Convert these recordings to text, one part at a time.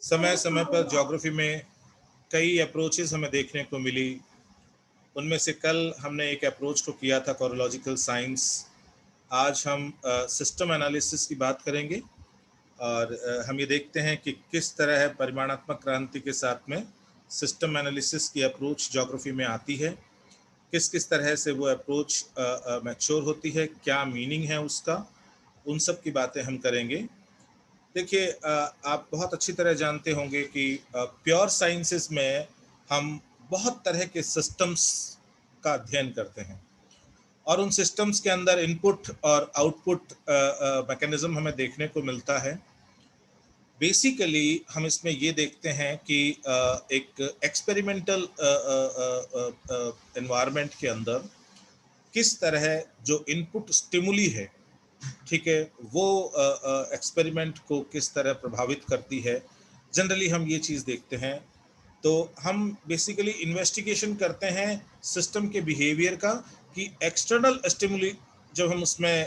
समय समय पर ज्योग्राफी में कई अप्रोचेस हमें देखने को मिली। उनमें से कल हमने एक अप्रोच को किया था कोरोलॉजिकल साइंस। आज हम सिस्टम एनालिसिस की बात करेंगे और हम ये देखते हैं कि किस तरह परिमाणात्मक क्रांति के साथ में सिस्टम एनालिसिस की अप्रोच ज्योग्राफी में आती है, किस किस तरह से वो अप्रोच मैच्योर होती है, क्या मीनिंग है उसका, उन सब की बातें हम करेंगे। देखिए, आप बहुत अच्छी तरह जानते होंगे कि प्योर साइंसेस में हम बहुत तरह के सिस्टम्स का अध्ययन करते हैं और उन सिस्टम्स के अंदर इनपुट और आउटपुट मैकेनिज्म हमें देखने को मिलता है। बेसिकली हम इसमें ये देखते हैं कि एक एक्सपेरिमेंटल एनवायरनमेंट के अंदर किस तरह जो इनपुट स्टिमुली है, ठीक है, वो एक्सपेरिमेंट को किस तरह प्रभावित करती है। जनरली हम ये चीज़ देखते हैं। तो हम बेसिकली इन्वेस्टिगेशन करते हैं सिस्टम के बिहेवियर का कि एक्सटर्नल स्टिमुली जब हम उसमें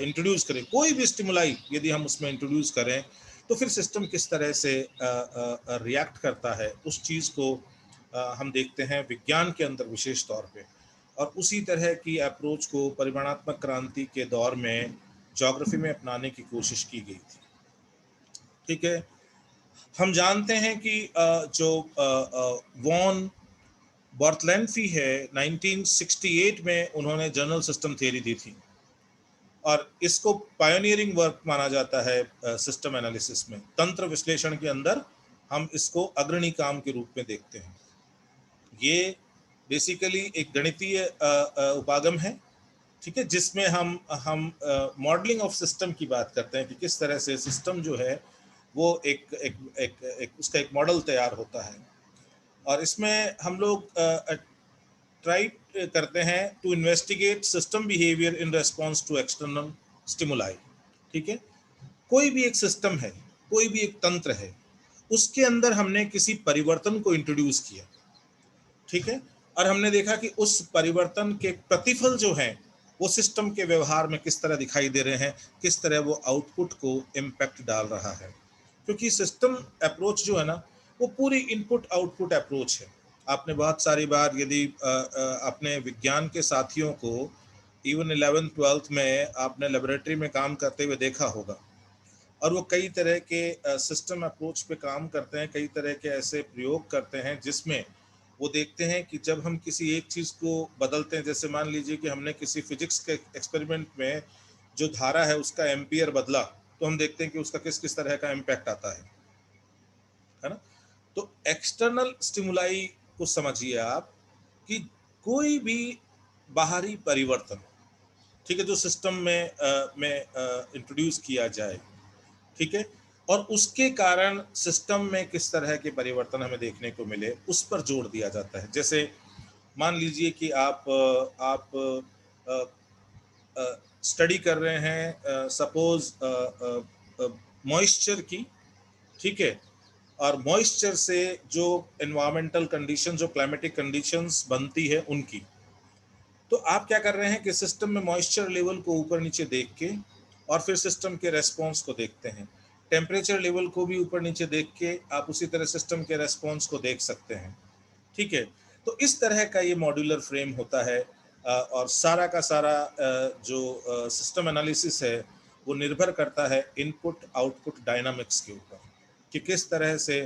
इंट्रोड्यूस करें, कोई भी स्टिमुलाई यदि हम उसमें इंट्रोड्यूस करें तो फिर सिस्टम किस तरह से रिएक्ट करता है, उस चीज़ को हम देखते हैं विज्ञान के अंदर विशेष तौर पे। और उसी तरह की अप्रोच को परिमाणात्मक क्रांति के दौर में ज्योग्राफी में अपनाने की कोशिश की गई थी। ठीक है, हम जानते हैं कि जो वॉन बॉर्टलैंडफी है, 1968 में उन्होंने जनरल सिस्टम थ्योरी दी थी और इसको पायोनियरिंग वर्क माना जाता है सिस्टम एनालिसिस में। तंत्र विश्लेषण के अंदर हम इसको अग्रणी काम के रूप में देखते हैं। ये बेसिकली एक गणितीय उपागम है, ठीक है, जिसमें हम मॉडलिंग ऑफ सिस्टम की बात करते हैं कि किस तरह से सिस्टम जो है वो एक उसका एक मॉडल तैयार होता है। और इसमें हम लोग ट्राई करते हैं to investigate system behaviour in response to external stimuli. ठीक है, कोई भी एक सिस्टम है, कोई भी एक तंत्र है, उसके अंदर हमने किसी परिवर्तन को इंट्रोड्यूस किया, ठीक है, और हमने देखा कि उस परिवर्तन के प्रतिफल जो हैं वो सिस्टम के व्यवहार में किस तरह दिखाई दे रहे हैं, किस तरह वो आउटपुट को इम्पैक्ट डाल रहा है। क्योंकि सिस्टम अप्रोच जो है ना, वो पूरी इनपुट आउटपुट अप्रोच है। आपने बहुत सारी बार यदि अपने विज्ञान के साथियों को इवन 11th-12th में आपने लेबोरेटरी में काम करते हुए देखा होगा और वो कई तरह के सिस्टम अप्रोच पे काम करते हैं, कई तरह के ऐसे प्रयोग करते हैं जिसमें वो देखते हैं कि जब हम किसी एक चीज़ को बदलते हैं, जैसे मान लीजिए कि हमने किसी फिजिक्स के एक्सपेरिमेंट में जो धारा है उसका एम्पियर बदला, तो हम देखते हैं कि उसका किस किस तरह का इम्पैक्ट आता है ना। तो एक्सटर्नल स्टिमुलाई को समझिए आप कि कोई भी बाहरी परिवर्तन, ठीक है, जो सिस्टम में इंट्रोड्यूस किया जाए, ठीक है, और उसके कारण सिस्टम में किस तरह के परिवर्तन हमें देखने को मिले, उस पर जोर दिया जाता है। जैसे मान लीजिए कि आप स्टडी कर रहे हैं सपोज मॉइस्चर की, ठीक है, और मॉइस्चर से जो एनवायरमेंटल कंडीशन, जो क्लाइमेटिक कंडीशंस बनती है उनकी, तो आप क्या कर रहे हैं कि सिस्टम में मॉइस्चर लेवल को ऊपर नीचे देख के और फिर सिस्टम के रेस्पॉन्स को देखते हैं। टेम्परेचर लेवल को भी ऊपर नीचे देख के आप उसी तरह सिस्टम के रेस्पॉन्स को देख सकते हैं, ठीक है। तो इस तरह का ये मॉड्यूलर फ्रेम होता है और सारा का सारा जो सिस्टम एनालिसिस है वो निर्भर करता है इनपुट आउटपुट डायनामिक्स के ऊपर कि किस तरह से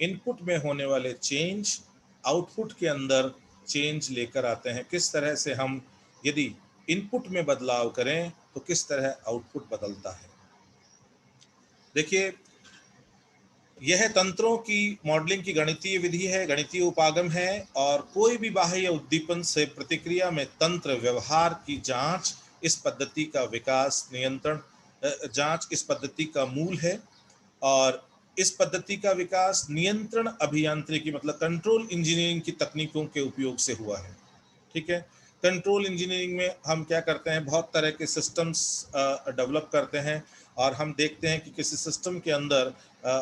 इनपुट में होने वाले चेंज आउटपुट के अंदर चेंज लेकर आते हैं, किस तरह से हम यदि इनपुट में बदलाव करें तो किस तरह आउटपुट बदलता है। देखिए, यह तंत्रों की मॉडलिंग की गणितीय विधि है, गणितीय उपागम है और कोई भी बाह्य उद्दीपन से प्रतिक्रिया में तंत्र व्यवहार की जांच इस पद्धति का विकास, नियंत्रण जांच इस पद्धति का मूल है। और इस पद्धति का विकास नियंत्रण अभियांत्रिकी मतलब कंट्रोल इंजीनियरिंग की तकनीकों के उपयोग से हुआ है, ठीक है। कंट्रोल इंजीनियरिंग में हम क्या करते हैं, बहुत तरह के सिस्टम्स डेवलप करते हैं और हम देखते हैं कि किसी सिस्टम के अंदर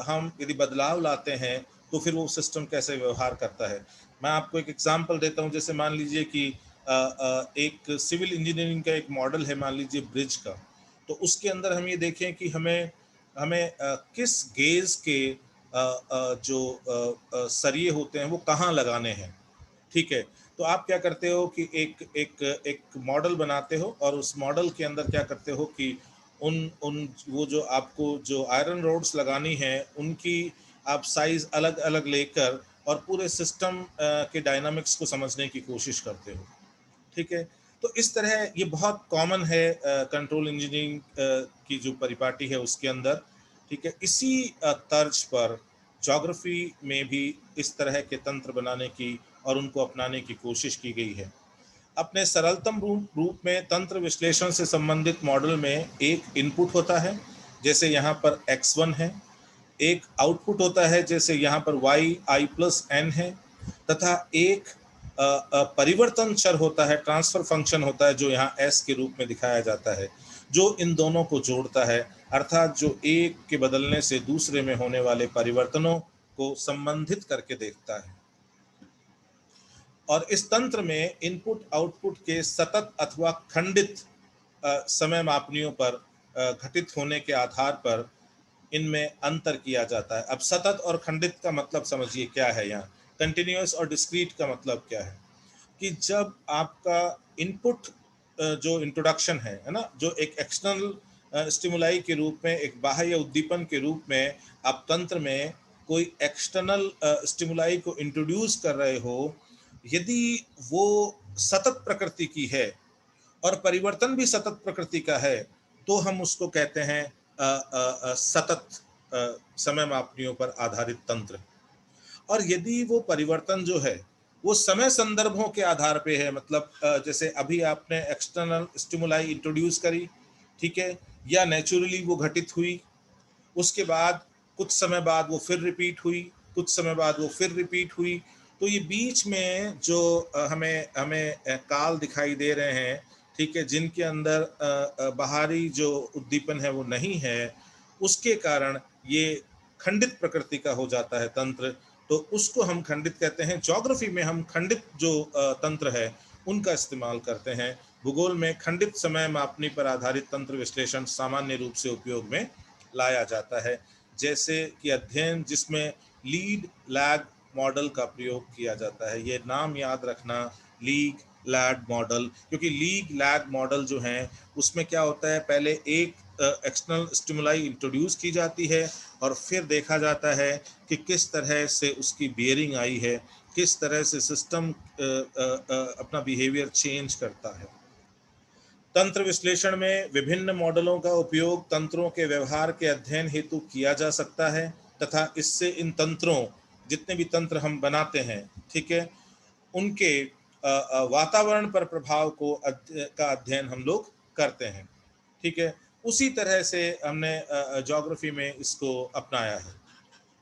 हम यदि बदलाव लाते हैं तो फिर वो सिस्टम कैसे व्यवहार करता है। मैं आपको एक एग्जांपल देता हूँ। जैसे मान लीजिए कि एक सिविल इंजीनियरिंग का एक मॉडल है, मान लीजिए ब्रिज का, तो उसके अंदर हम ये देखें कि हमें हमें किस गेज के सरिये होते हैं वो कहाँ लगाने हैं, ठीक है। तो आप क्या करते हो कि एक मॉडल बनाते हो और उस मॉडल के अंदर क्या करते हो कि उन उन वो जो आपको जो आयरन रोड्स लगानी है उनकी आप साइज अलग अलग लेकर और पूरे सिस्टम के डायनामिक्स को समझने की कोशिश करते हो, ठीक है। तो इस तरह ये बहुत कॉमन है कंट्रोल इंजीनियरिंग की जो परिपाटी है उसके अंदर, ठीक है। इसी तर्ज पर ज्योग्राफी में भी इस तरह के तंत्र बनाने की और उनको अपनाने की कोशिश की गई है। अपने सरलतम रूप में तंत्र विश्लेषण से संबंधित मॉडल में एक इनपुट होता है, जैसे यहाँ पर x1 है, एक आउटपुट होता है जैसे यहाँ पर yi+n है, तथा एक परिवर्तन चर होता है, ट्रांसफर फंक्शन होता है जो यहाँ s के रूप में दिखाया जाता है, जो इन दोनों को जोड़ता है, अर्थात जो एक के बदलने से दूसरे में होने वाले परिवर्तनों को संबंधित करके देखता है। और इस तंत्र में इनपुट आउटपुट के सतत अथवा खंडित समय मापनियों पर घटित होने के आधार पर इनमें अंतर किया जाता है। अब सतत और खंडित का मतलब समझिए क्या है, यहाँ कंटिन्यूअस और डिस्क्रीट का मतलब क्या है कि जब आपका इनपुट जो इंट्रोडक्शन है ना, जो एक एक्सटर्नल स्टिमुलाई के रूप में, एक बाह्य उद्दीपन के रूप में आप तंत्र में कोई एक्सटर्नल स्टिमुलाई को इंट्रोड्यूस कर रहे हो, यदि वो सतत प्रकृति की है और परिवर्तन भी सतत प्रकृति का है, तो हम उसको कहते हैं सतत समय मापनियों पर आधारित तंत्र। और यदि वो परिवर्तन जो है वो समय संदर्भों के आधार पे है, मतलब जैसे अभी आपने एक्सटर्नल स्टिमुलाई इंट्रोड्यूस करी, ठीक है, या नेचुरली वो घटित हुई, उसके बाद कुछ समय बाद वो फिर रिपीट हुई, कुछ समय बाद वो फिर रिपीट हुई, तो ये बीच में जो हमें हमें काल दिखाई दे रहे हैं, ठीक है, जिनके अंदर बाहरी जो उद्दीपन है वो नहीं है, उसके कारण ये खंडित प्रकृति का हो जाता है तंत्र, तो उसको हम खंडित कहते हैं। ज्योग्राफी में हम खंडित जो तंत्र है उनका इस्तेमाल करते हैं। भूगोल में खंडित समय मापनी पर आधारित तंत्र विश्लेषण सामान्य रूप से उपयोग में लाया जाता है, जैसे कि अध्ययन जिसमें लीड लैग मॉडल का प्रयोग किया जाता है। ये नाम याद रखना, लीग लैग मॉडल, क्योंकि लीग लैग मॉडल जो हैं उसमें क्या होता है, पहले एक एक्सटर्नल स्टिमुलाई इंट्रोड्यूस की जाती है और फिर देखा जाता है कि किस तरह से उसकी बियरिंग आई है, किस तरह से सिस्टम अपना बिहेवियर चेंज करता है। तंत्र विश्लेषण में विभिन्न मॉडलों का उपयोग तंत्रों के व्यवहार के अध्ययन हेतु किया जा सकता है, तथा इससे इन तंत्रों, जितने भी तंत्र हम बनाते हैं, ठीक है, उनके वातावरण पर प्रभाव को का अध्ययन हम लोग करते हैं, ठीक है। उसी तरह से हमने ज्योग्राफी में इसको अपनाया है।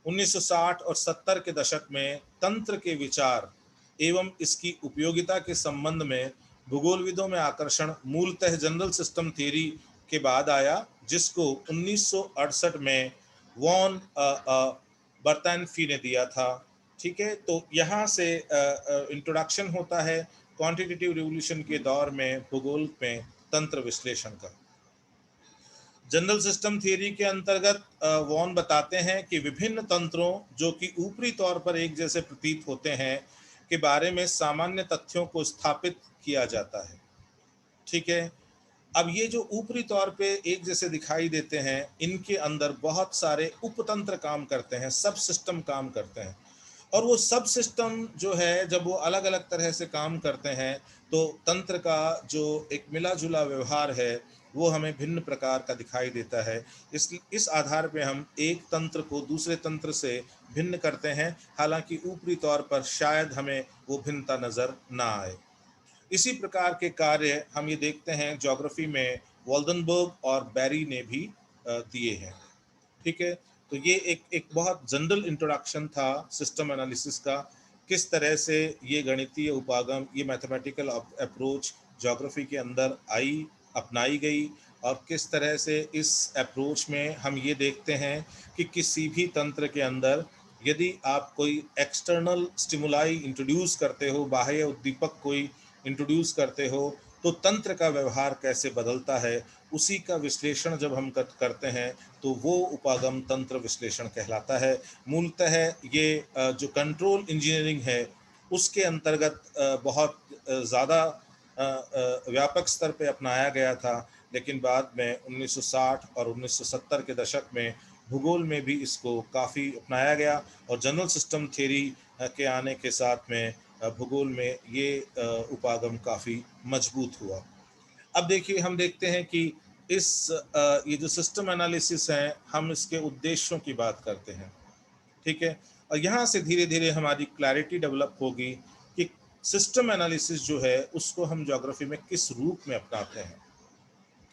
1960 और 70 के दशक में तंत्र के विचार एवं इसकी उपयोगिता के संबंध में भूगोलविदों में आकर्षण मूलतः जनरल सिस्टम थ्योरी के बाद आया, जिसको 1968 में वॉन बर्तानफी ने दिया था, ठीक है। तो यहाँ से इंट्रोडक्शन होता है क्वांटिटेटिव रिवोल्यूशन के दौर में भूगोल में तंत्र विश्लेषण का। जनरल सिस्टम थ्योरी के अंतर्गत वॉन बताते हैं कि विभिन्न तंत्रों जो कि ऊपरी तौर पर एक जैसे प्रतीत होते हैं के बारे में सामान्य तथ्यों को स्थापित किया जाता है, ठीक है। अब ये जो ऊपरी तौर पे एक जैसे दिखाई देते हैं, इनके अंदर बहुत सारे उपतंत्र काम करते हैं, सब सिस्टम काम करते हैं, और वो सब सिस्टम जो है जब वो अलग अलग तरह से काम करते हैं तो तंत्र का जो एक मिला जुला व्यवहार है वो हमें भिन्न प्रकार का दिखाई देता है। इस आधार पे हम एक तंत्र को दूसरे तंत्र से भिन्न करते हैं, हालांकि ऊपरी तौर पर शायद हमें वो भिन्नता नज़र ना आए। इसी प्रकार के कार्य हम ये देखते हैं ज्योग्राफी में वॉल्डनबर्ग और बैरी ने भी दिए हैं, ठीक है। तो ये एक बहुत जनरल इंट्रोडक्शन था सिस्टम एनालिसिस का, किस तरह से ये गणितीय उपागम, ये मैथमेटिकल अप्रोच ज्योग्राफी के अंदर आई, अपनाई गई, और किस तरह से इस अप्रोच में हम ये देखते हैं कि किसी भी तंत्र के अंदर यदि आप कोई एक्सटर्नल स्टिमुलाई इंट्रोड्यूस करते हो, बाह्य उद्दीपक कोई इंट्रोड्यूस करते हो, तो तंत्र का व्यवहार कैसे बदलता है, उसी का विश्लेषण जब हम करते हैं तो वो उपागम तंत्र विश्लेषण कहलाता है। मूलतः ये जो कंट्रोल इंजीनियरिंग है उसके अंतर्गत बहुत ज़्यादा व्यापक स्तर पे अपनाया गया था, लेकिन बाद में 1960 और 1970 के दशक में भूगोल में भी इसको काफ़ी अपनाया गया और जनरल सिस्टम थ्योरी के आने के साथ में भूगोल में ये उपागम काफ़ी मजबूत हुआ। अब देखिए, हम देखते हैं कि इस ये जो सिस्टम एनालिसिस है, हम इसके उद्देश्यों की बात करते हैं, ठीक है। और यहाँ से धीरे धीरे हमारी क्लैरिटी डेवलप होगी कि सिस्टम एनालिसिस जो है उसको हम ज्योग्राफी में किस रूप में अपनाते हैं।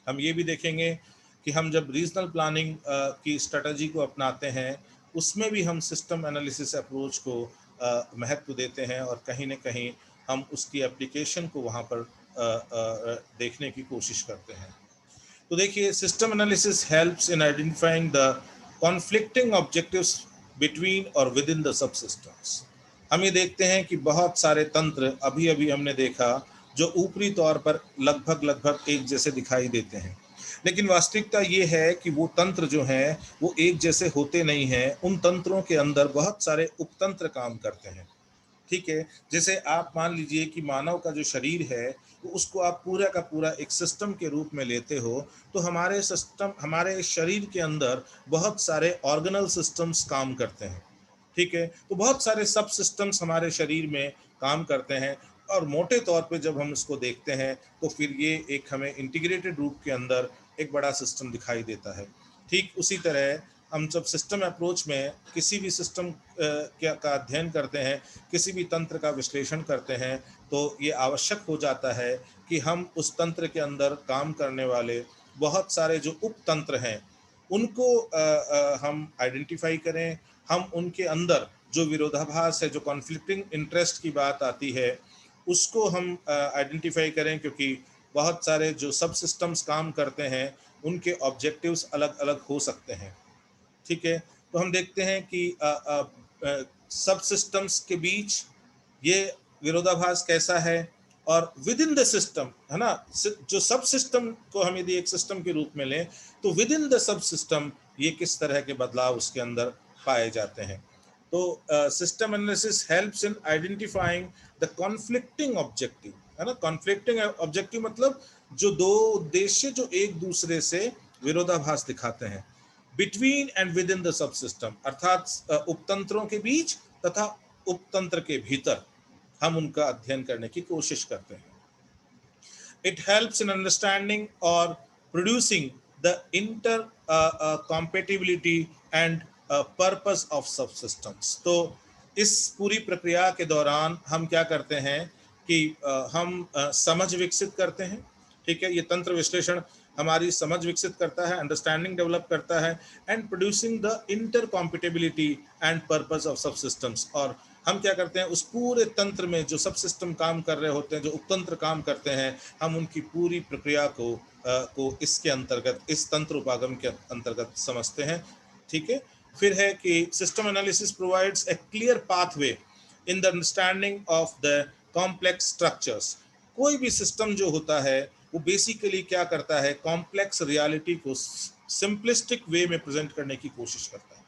हम ये भी देखेंगे कि हम जब रीजनल प्लानिंग की स्ट्रेटजी को अपनाते हैं उसमें भी हम सिस्टम एनालिसिस अप्रोच को महत्व देते हैं और कहीं ना कहीं हम उसकी एप्लीकेशन को वहाँ पर देखने की कोशिश करते हैं। तो देखिए, system analysis helps in identifying the conflicting objectives between और within the sub systems. हम ये देखते हैं कि बहुत सारे तंत्र अभी अभी हमने देखा जो ऊपरी तौर पर लगभग लगभग एक जैसे दिखाई देते हैं, लेकिन वास्तविकता ये है कि वो तंत्र जो हैं वो एक जैसे होते नहीं हैं। उन तंत्रों के अंदर बहुत सारे उपतंत्र काम करते हैं, ठीक है। जैसे आप मान लीजिए कि मानव का जो शरीर है तो उसको आप पूरा का पूरा एक सिस्टम के रूप में लेते हो, तो हमारे शरीर के अंदर बहुत सारे ऑर्गेनल सिस्टम्स काम करते हैं, ठीक है। तो बहुत सारे सब सिस्टम्स हमारे शरीर में काम करते हैं और मोटे तौर पे जब हम इसको देखते हैं तो फिर ये एक हमें इंटीग्रेटेड रूप के अंदर एक बड़ा सिस्टम दिखाई देता है। ठीक उसी तरह हम जब सिस्टम अप्रोच में किसी भी सिस्टम का अध्ययन करते हैं, किसी भी तंत्र का विश्लेषण करते हैं, तो ये आवश्यक हो जाता है कि हम उस तंत्र के अंदर काम करने वाले बहुत सारे जो उपतंत्र हैं उनको हम आइडेंटिफाई करें। हम उनके अंदर जो विरोधाभास है, जो कॉन्फ्लिक्टिंग इंटरेस्ट की बात आती है, उसको हम आइडेंटिफाई करें, क्योंकि बहुत सारे जो सब सिस्टम्स काम करते हैं उनके ऑब्जेक्टिव्स अलग अलग हो सकते हैं, ठीक है। तो हम देखते हैं कि सब सिस्टम्स के बीच ये विरोधाभास कैसा है और विद इन द सिस्टम, है ना, जो सब सिस्टम को हम यदि एक सिस्टम के रूप में लें तो विद इन द सब सिस्टम ये किस तरह के बदलाव उसके अंदर पाए जाते हैं। तो system analysis helps in identifying the conflicting objective, है ना। कॉन्फ्लिक्टिंग ऑब्जेक्टिव मतलब जो दो उद्देश्य जो एक दूसरे से विरोधाभास दिखाते हैं, between and with in the सब सिस्टम, अर्थात उपतंत्रों के बीच तथा उपतंत्र के भीतर हम उनका अध्ययन करने की कोशिश करते हैं। It helps in understanding or producing the compatibility and purpose of subsystems. तो इस पूरी प्रक्रिया के दौरान हम क्या करते हैं कि हम समझ विकसित करते हैं, ठीक है। ये तंत्र विश्लेषण हमारी समझ विकसित करता है, अंडरस्टैंडिंग डेवलप करता है, and producing the inter compatibility and purpose of sub systems. और हम क्या करते हैं, उस पूरे तंत्र में जो सब सिस्टम काम कर रहे होते हैं, जो उपतंत्र काम करते हैं, हम उनकी पूरी प्रक्रिया को इसके अंतर्गत, इस तंत्र उपागम के अंतर्गत समझते हैं, ठीक है। फिर है कि system analysis provides a clear pathway in the understanding of the complex structures. कोई भी सिस्टम जो होता है वो बेसिकली क्या करता है, कॉम्प्लेक्स रियलिटी को सिंपलिस्टिक वे में प्रेजेंट करने की कोशिश करता है।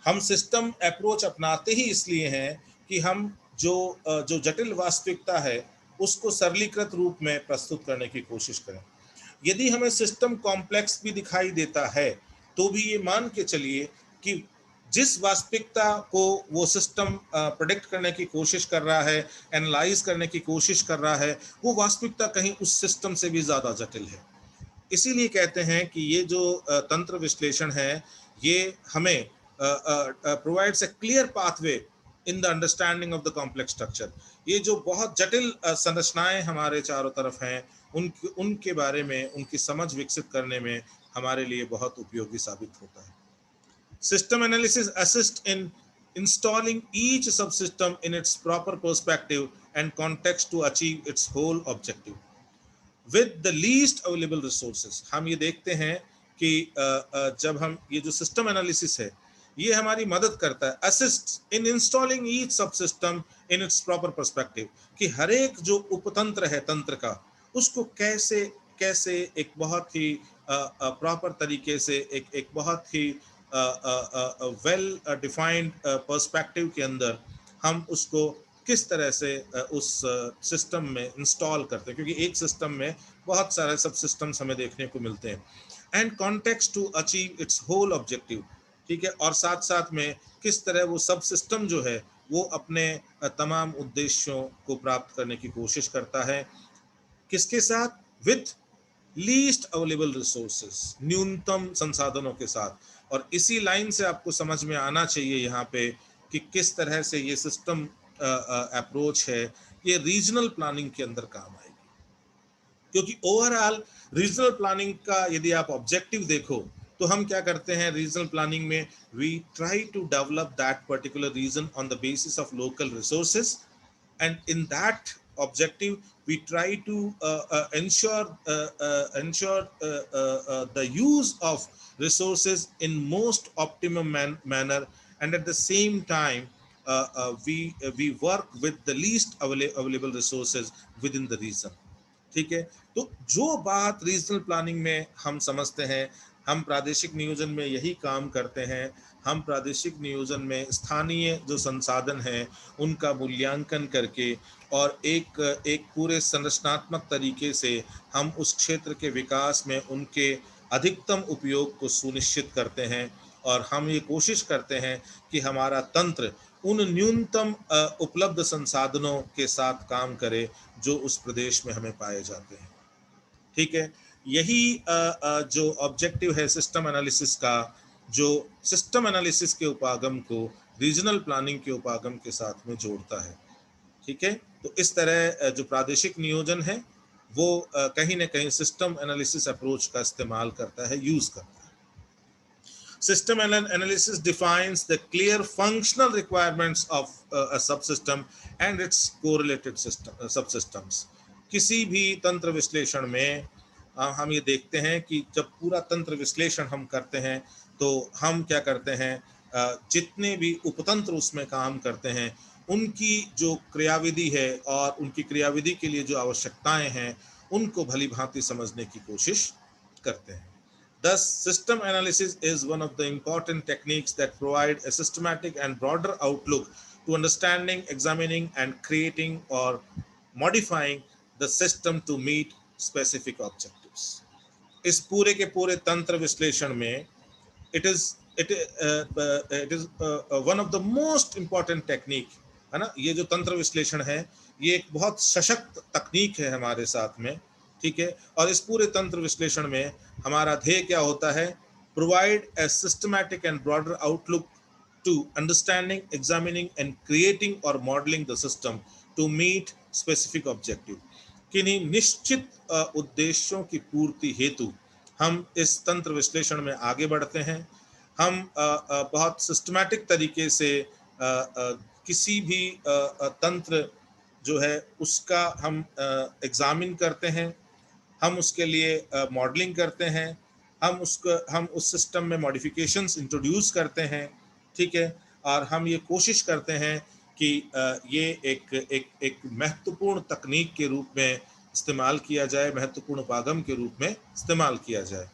हम सिस्टम अप्रोच अपनाते ही इसलिए हैं कि हम जो जटिल वास्तविकता है उसको सरलीकृत रूप में प्रस्तुत करने की कोशिश करें। यदि हमें सिस्टम कॉम्प्लेक्स भी दिखाई देता है तो भी ये मान के चलिए कि जिस वास्तविकता को वो सिस्टम प्रेडिक्ट करने की कोशिश कर रहा है, एनालाइज करने की कोशिश कर रहा है, वो वास्तविकता कहीं उस सिस्टम से भी ज़्यादा जटिल है। इसीलिए कहते हैं कि ये जो तंत्र विश्लेषण है ये हमें provides a clear pathway in the understanding of the complex structure। ये जो बहुत जटिल संरचनाएं हमारे चारों तरफ हैं उनके बारे में, उनकी समझ विकसित करने में हमारे लिए बहुत उपयोगी साबित होता है। System analysis assists in installing each subsystem in its proper perspective and context to achieve its whole objective with the least available resources। हम ये देखते हैं कि जब हम ये जो सिस्टम एनालिसिस है ये हमारी मदद करता है, असिस्ट इन इंस्टॉलिंग ईच सब system in its proper perspective, कि हर एक जो उपतंत्र है तंत्र का उसको कैसे कैसे एक बहुत ही प्रॉपर तरीके से एक बहुत ही वेल डिफाइंड पर्सपेक्टिव के अंदर हम उसको किस तरह से उस सिस्टम में इंस्टॉल करते हैं, क्योंकि एक सिस्टम में बहुत सारे सब सिस्टम्स हमें देखने को मिलते हैं, and context to achieve its whole objective, ठीक है, और साथ साथ में किस तरह वो सब सिस्टम जो है वो अपने तमाम उद्देश्यों को प्राप्त करने की कोशिश करता है, किसके साथ, विथ लीस्ट अवेलेबल रिसोर्सेस, न्यूनतम संसाधनों के साथ। और इसी लाइन से आपको समझ में आना चाहिए यहाँ पे कि किस तरह से ये सिस्टम अप्रोच है ये रीजनल प्लानिंग के अंदर काम आएगी, क्योंकि ओवरऑल रीजनल प्लानिंग का यदि आप ऑब्जेक्टिव देखो तो हम क्या करते हैं रीजनल प्लानिंग में, we try to develop that particular region on the basis of local resources, and in that objective we try to ensure the use of resources in most optimum manner, and at the same time we work with the least available resources within the region, ठीक है। तो जो बात regional planning में हम समझते हैं, हम प्रादेशिक नियोजन में यही काम करते हैं। हम प्रादेशिक नियोजन में स्थानीय जो संसाधन हैं उनका मूल्यांकन करके और एक एक पूरे संरचनात्मक तरीके से हम उस क्षेत्र के विकास में उनके अधिकतम उपयोग को सुनिश्चित करते हैं, और हम ये कोशिश करते हैं कि हमारा तंत्र उन न्यूनतम उपलब्ध संसाधनों के साथ काम करे जो उस प्रदेश में हमें पाए जाते हैं, ठीक है। यही जो ऑब्जेक्टिव है सिस्टम एनालिसिस का, जो सिस्टम एनालिसिस के उपागम को रीजनल प्लानिंग के उपागम के साथ में जोड़ता है, ठीक है। तो इस तरह जो प्रादेशिक नियोजन है वो कहीं ना कहीं सिस्टम एनालिसिस अप्रोच का इस्तेमाल करता है, यूज करता है। System analysis defines the clear functional requirements of a subsystem and its correlated subsystems. किसी भी तंत्र विश्लेषण में हम ये देखते हैं कि जब पूरा तंत्र विश्लेषण हम करते हैं तो हम क्या करते हैं, जितने भी उपतंत्र उसमें काम करते हैं उनकी जो क्रियाविधि है और उनकी क्रियाविधि के लिए जो आवश्यकताएं हैं उनको भली भांति समझने की कोशिश करते हैं। Thus, system analysis is one of the important techniques that provide a systematic and broader outlook to understanding, examining, and creating or modifying the system to meet specific objectives. इस पूरे के पूरे तंत्र विश्लेषण में it is one of the most important technique, है ना। ये जो तंत्र विश्लेषण है ये एक बहुत सशक्त तकनीक है हमारे साथ में, ठीक है। और इस पूरे तंत्र विश्लेषण में हमारा ध्येय क्या होता है, provide a systematic and broader outlook to understanding, examining and creating और modelling the system to meet specific objective. किन्हीं निश्चित उद्देश्यों की पूर्ति हेतु हम इस तंत्र विश्लेषण में आगे बढ़ते हैं। हम बहुत सिस्टमैटिक तरीके से किसी भी तंत्र जो है उसका हम एग्जामिन करते हैं, हम उसके लिए मॉडलिंग करते हैं, हम उस सिस्टम में मॉडिफिकेशंस इंट्रोड्यूस करते हैं, ठीक है। और हम ये कोशिश करते हैं कि ये एक महत्वपूर्ण तकनीक के रूप में इस्तेमाल किया जाए, महत्वपूर्ण उपागम के रूप में इस्तेमाल किया जाए,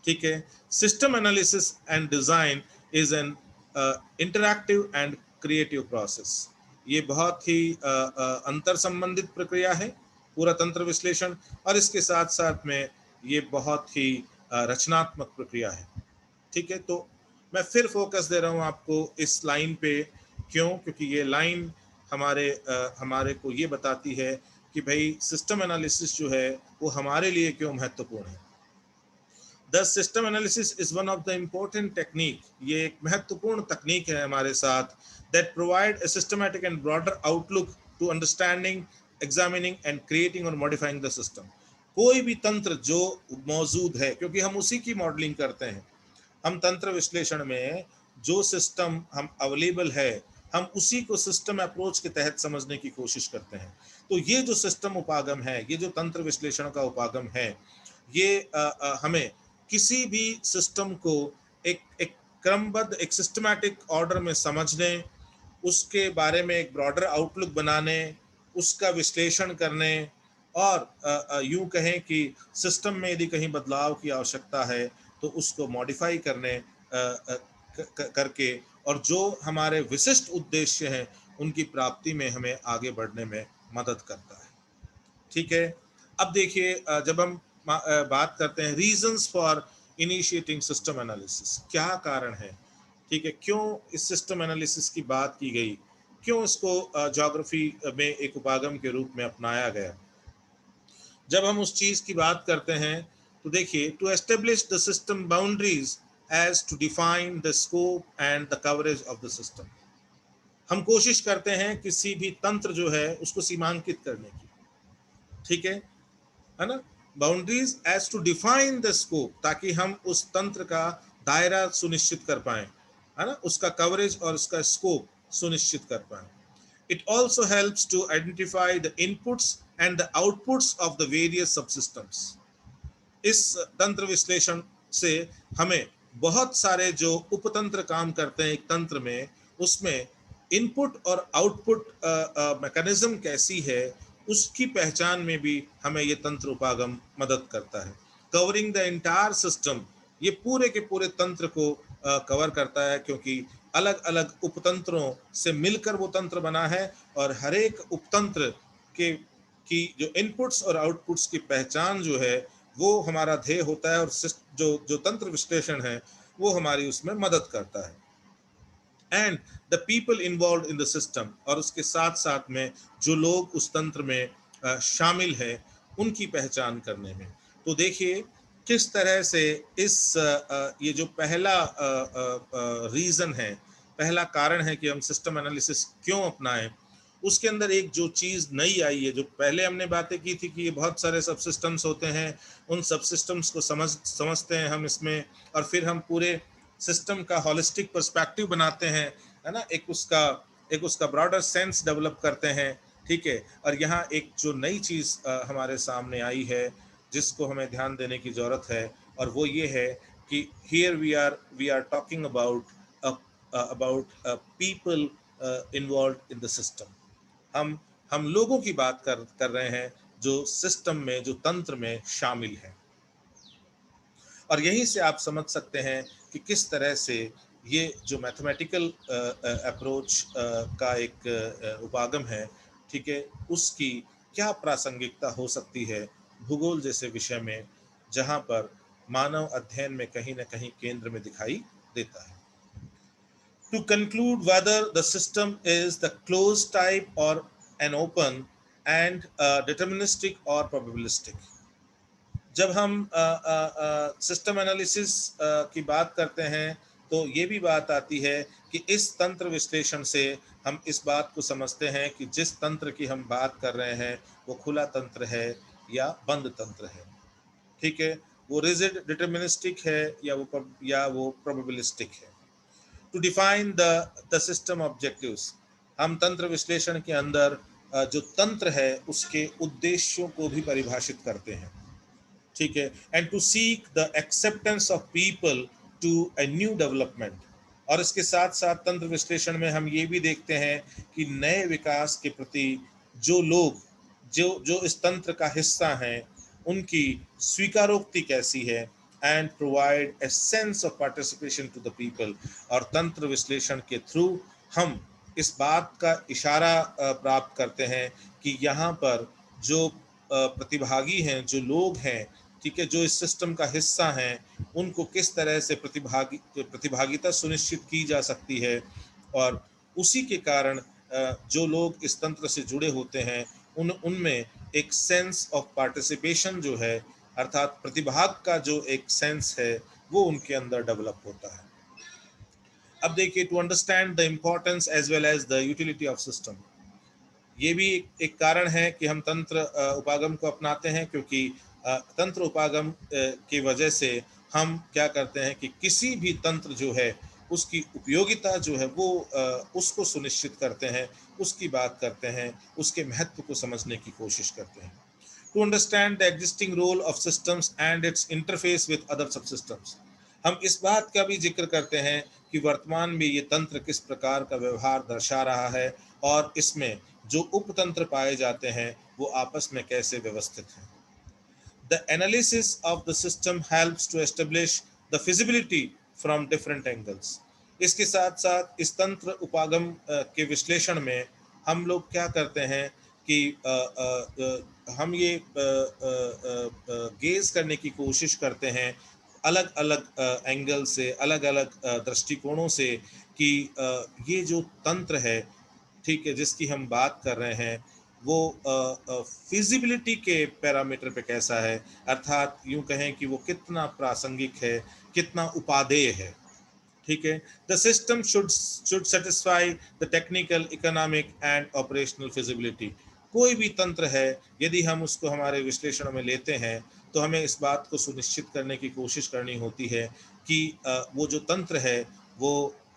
ठीक है। System analysis and design is an interactive and creative process. ये बहुत ही अंतर संबंधित प्रक्रिया है पूरा तंत्र विश्लेषण, और इसके साथ साथ में ये बहुत ही रचनात्मक प्रक्रिया है, ठीक है। तो मैं फिर फोकस दे रहा हूँ आपको इस लाइन पे, क्यों, क्योंकि ये लाइन हमारे को ये बताती है कि भाई सिस्टम एनालिसिस जो है वो हमारे लिए क्यों महत्वपूर्ण है। Thus, system analysis is one of the important technique, ये एक महत्वपूर्ण तकनीक है हमारे साथ, that provide a systematic and broader outlook to understanding, examining and creating or modifying the system. कोई भी तंत्र जो मौजूद है, क्योंकि हम उसी की मॉडलिंग करते हैं, हम तंत्र विश्लेषण में जो सिस्टम हम अवेलेबल है हम उसी को सिस्टम अप्रोच के तहत समझने की कोशिश करते हैं। तो ये जो सिस्टम उपागम है, ये जो तंत्र विश्लेषण का उपागम है, ये हमें किसी भी सिस्टम को एक क्रमबद्ध, एक सिस्टमैटिक ऑर्डर में समझने, उसके बारे में एक ब्रॉडर आउटलुक बनाने, उसका विश्लेषण करने और यूं कहें कि सिस्टम में यदि कहीं बदलाव की आवश्यकता है तो उसको मॉडिफाई करके और जो हमारे विशिष्ट उद्देश्य हैं उनकी प्राप्ति में हमें आगे बढ़ने में मदद करता है। ठीक है, अब देखिए जब हम बात करते हैं reasons for initiating system analysis, क्या कारण है, ठीक है, क्यों इस सिस्टम एनालिसिस की बात की गई, क्यों इसको ज्योग्राफी में एक उपागम के रूप में अपनाया गया। जब हम उस चीज की बात करते हैं तो देखिए, to establish the system boundaries as to define the scope and the coverage of the system. हम कोशिश करते हैं किसी भी तंत्र जो है उसको सीमांकित करने की, ठीक है ना, boundaries as to define the scope, ताकि हम उस तंत्र का दायरा सुनिश्चित कर पाए, है ना, उसका कवरेज और उसका स्कोप सुनिश्चित कर पाए। It also helps to identify the inputs and the outputs of the various subsystems. इस तंत्र विश्लेषण से हमें बहुत सारे जो उपतंत्र काम करते हैं एक तंत्र में, उसमें इनपुट और आउटपुट मैकेनिज्म कैसी है उसकी पहचान में भी हमें ये तंत्र उपागम मदद करता है। कवरिंग द एंटायर सिस्टम, ये पूरे के पूरे तंत्र को कवर करता है, क्योंकि अलग अलग उपतंत्रों से मिलकर वो तंत्र बना है और हर एक उपतंत्र के की जो इनपुट्स और आउटपुट्स की पहचान जो है वो हमारा ध्येय होता है, और जो जो तंत्र विश्लेषण है वो हमारी उसमें मदद करता है। And the people involve in the system, और उसके साथ साथ में जो लोग उस तंत्र में शामिल है उनकी पहचान करने में। तो देखिए किस तरह से ये जो पहला रीजन है, पहला कारण है कि हम सिस्टम एनालिसिस क्यों अपनाएं, उसके अंदर एक जो चीज़ नई आई है, जो पहले हमने बातें की थी कि ये बहुत सारे सब सिस्टम्स होते हैं, उन सब सिस्टम्स को समझते हैं हम इसमें, और फिर हम पूरे सिस्टम का हॉलिस्टिक पर्सपेक्टिव बनाते हैं, है ना, एक उसका ब्रॉडर सेंस डेवलप करते हैं। ठीक है, और यहाँ एक जो नई चीज़ हमारे सामने आई है जिसको हमें ध्यान देने की ज़रूरत है, और वो ये है कि here we are talking about people involve in the system. हम लोगों की बात कर रहे हैं जो सिस्टम में, जो तंत्र में शामिल हैं। और यहीं से आप समझ सकते हैं कि किस तरह से ये जो मैथमेटिकल अप्रोच का एक उपागम है, ठीक है, उसकी क्या प्रासंगिकता हो सकती है भूगोल जैसे विषय में, जहाँ पर मानव अध्ययन में कहीं ना कहीं केंद्र में दिखाई देता है। To conclude whether the system is the closed type or an open, and deterministic or probabilistic. जब हम सिस्टम एनालिसिस की बात करते हैं तो ये भी बात आती है कि इस तंत्र विश्लेषण से हम इस बात को समझते हैं कि जिस तंत्र की हम बात कर रहे हैं वो खुला तंत्र है या बंद तंत्र है। ठीक है, वो रिजिड डिटर्मिनिस्टिक है या वो प्रोबेबिलिस्टिक है। To define the system objectives, हम तंत्र विश्लेषण के अंदर जो तंत्र है उसके उद्देश्यों को भी परिभाषित करते हैं। ठीक है, and to seek the acceptance of people to a new development, और इसके साथ साथ तंत्र विश्लेषण में हम ये भी देखते हैं कि नए विकास के प्रति जो लोग जो इस तंत्र का हिस्सा हैं उनकी स्वीकारोक्ति कैसी है, and provide a sense of participation to the people. और तंत्र विश्लेषण के थ्रू हम इस बात का इशारा प्राप्त करते हैं कि यहाँ पर जो प्रतिभागी हैं, जो लोग हैं, ठीक है, जो इस सिस्टम का हिस्सा हैं, उनको किस तरह से प्रतिभागिता सुनिश्चित की जा सकती है, और उसी के कारण जो लोग इस तंत्र से जुड़े होते हैं उनमें एक सेंस ऑफ पार्टिसिपेशन जो है, अर्थात प्रतिभाग का जो एक सेंस है वो उनके अंदर डेवलप होता है। अब देखिए, to understand the importance as well as the utility of system, ये भी एक कारण है कि हम तंत्र उपागम को अपनाते हैं, क्योंकि तंत्र उपागम की वजह से हम क्या करते हैं कि किसी भी तंत्र जो है उसकी उपयोगिता जो है वो उसको सुनिश्चित करते हैं, उसकी बात करते हैं, उसके महत्व को समझने की कोशिश करते हैं। To understand the existing role of systems and its interface with other subsystems, हम इस बात का भी जिक्र करते हैं कि वर्तमान में ये तंत्र किस प्रकार का व्यवहार दर्शा रहा है, और इसमें जो उपतंत्र पाए जाते हैं वो आपस में कैसे व्यवस्थित हैं। The analysis of the system helps to establish the feasibility from different angles. इसके साथ साथ इस तंत्र उपागम के विश्लेषण में हम लोग क्या करते हैं कि हम ये गेज करने की कोशिश करते हैं अलग अलग एंगल से, अलग अलग दृष्टिकोणों से कि ये जो तंत्र है, ठीक है, जिसकी हम बात कर रहे हैं वो फिजिबिलिटी के पैरामीटर पे कैसा है, अर्थात यूं कहें कि वो कितना प्रासंगिक है, कितना उपादेय है। ठीक है, the system should satisfy the technical, economic and operational feasibility. कोई भी तंत्र है, यदि हम उसको हमारे विश्लेषण में लेते हैं तो हमें इस बात को सुनिश्चित करने की कोशिश करनी होती है कि वो जो तंत्र है वो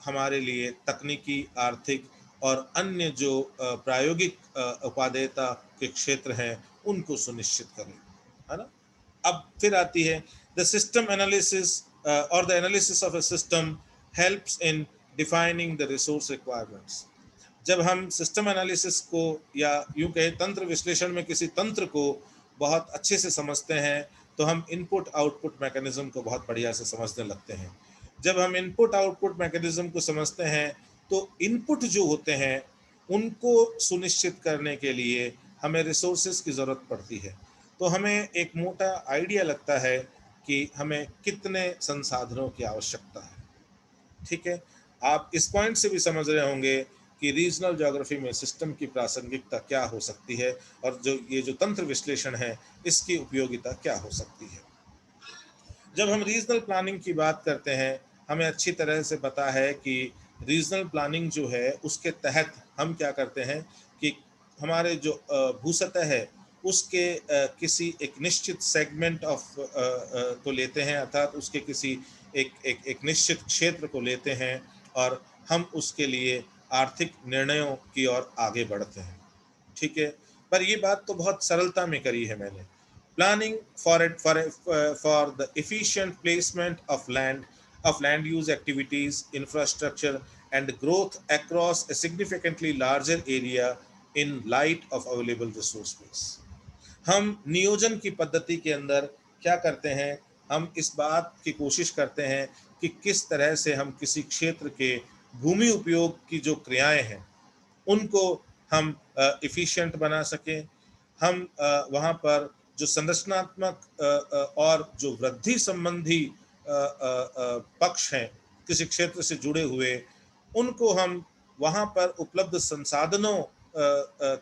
हमारे लिए तकनीकी, आर्थिक और अन्य जो प्रायोगिक उपादेयता के क्षेत्र हैं उनको सुनिश्चित करें, है ना। अब फिर आती है द सिस्टम एनालिसिस और the analysis of a system helps in defining the resource requirements. जब हम सिस्टम एनालिसिस को या यूं कहें तंत्र विश्लेषण में किसी तंत्र को बहुत अच्छे से समझते हैं तो हम इनपुट आउटपुट मैकेनिज्म को बहुत बढ़िया से समझने लगते हैं। जब हम इनपुट आउटपुट मैकेनिज्म को समझते हैं तो इनपुट जो होते हैं उनको सुनिश्चित करने के लिए हमें रिसोर्सेज की ज़रूरत पड़ती है। तो हमें एक मोटा आइडिया लगता है कि हमें कितने संसाधनों की आवश्यकता है। ठीक है, आप इस पॉइंट से भी समझ रहे होंगे कि रीजनल ज्योग्राफी में सिस्टम की प्रासंगिकता क्या हो सकती है और जो ये जो तंत्र विश्लेषण है इसकी उपयोगिता क्या हो सकती है। जब हम रीजनल प्लानिंग की बात करते हैं, हमें अच्छी तरह से पता है कि रीजनल प्लानिंग जो है उसके तहत हम क्या करते हैं कि हमारे जो भूसतह है उसके किसी एक निश्चित सेगमेंट ऑफ को लेते हैं, अर्थात उसके किसी एक निश्चित क्षेत्र को लेते हैं और हम उसके लिए आर्थिक निर्णयों की ओर आगे बढ़ते हैं। ठीक है, पर ये बात तो बहुत सरलता में करी है मैंने। Planning for the efficient placement of land use activities, infrastructure and growth across A significantly larger area in light of available resource base. हम नियोजन की पद्धति के अंदर क्या करते हैं, हम इस बात की कोशिश करते हैं कि किस तरह से हम किसी क्षेत्र के भूमि उपयोग की जो क्रियाएं हैं उनको हम इफिशिएंट बना सकें। हम वहाँ पर जो संरचनात्मक और जो वृद्धि संबंधी पक्ष हैं किसी क्षेत्र से जुड़े हुए, उनको हम वहाँ पर उपलब्ध संसाधनों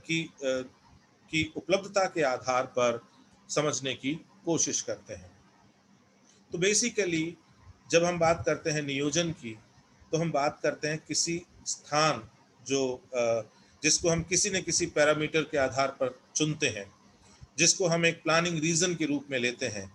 की उपलब्धता के आधार पर समझने की कोशिश करते हैं। तो बेसिकली जब हम बात करते हैं नियोजन की तो हम बात करते हैं किसी स्थान जो जिसको हम किसी न किसी पैरामीटर के आधार पर चुनते हैं, जिसको हम एक प्लानिंग रीजन के रूप में लेते हैं।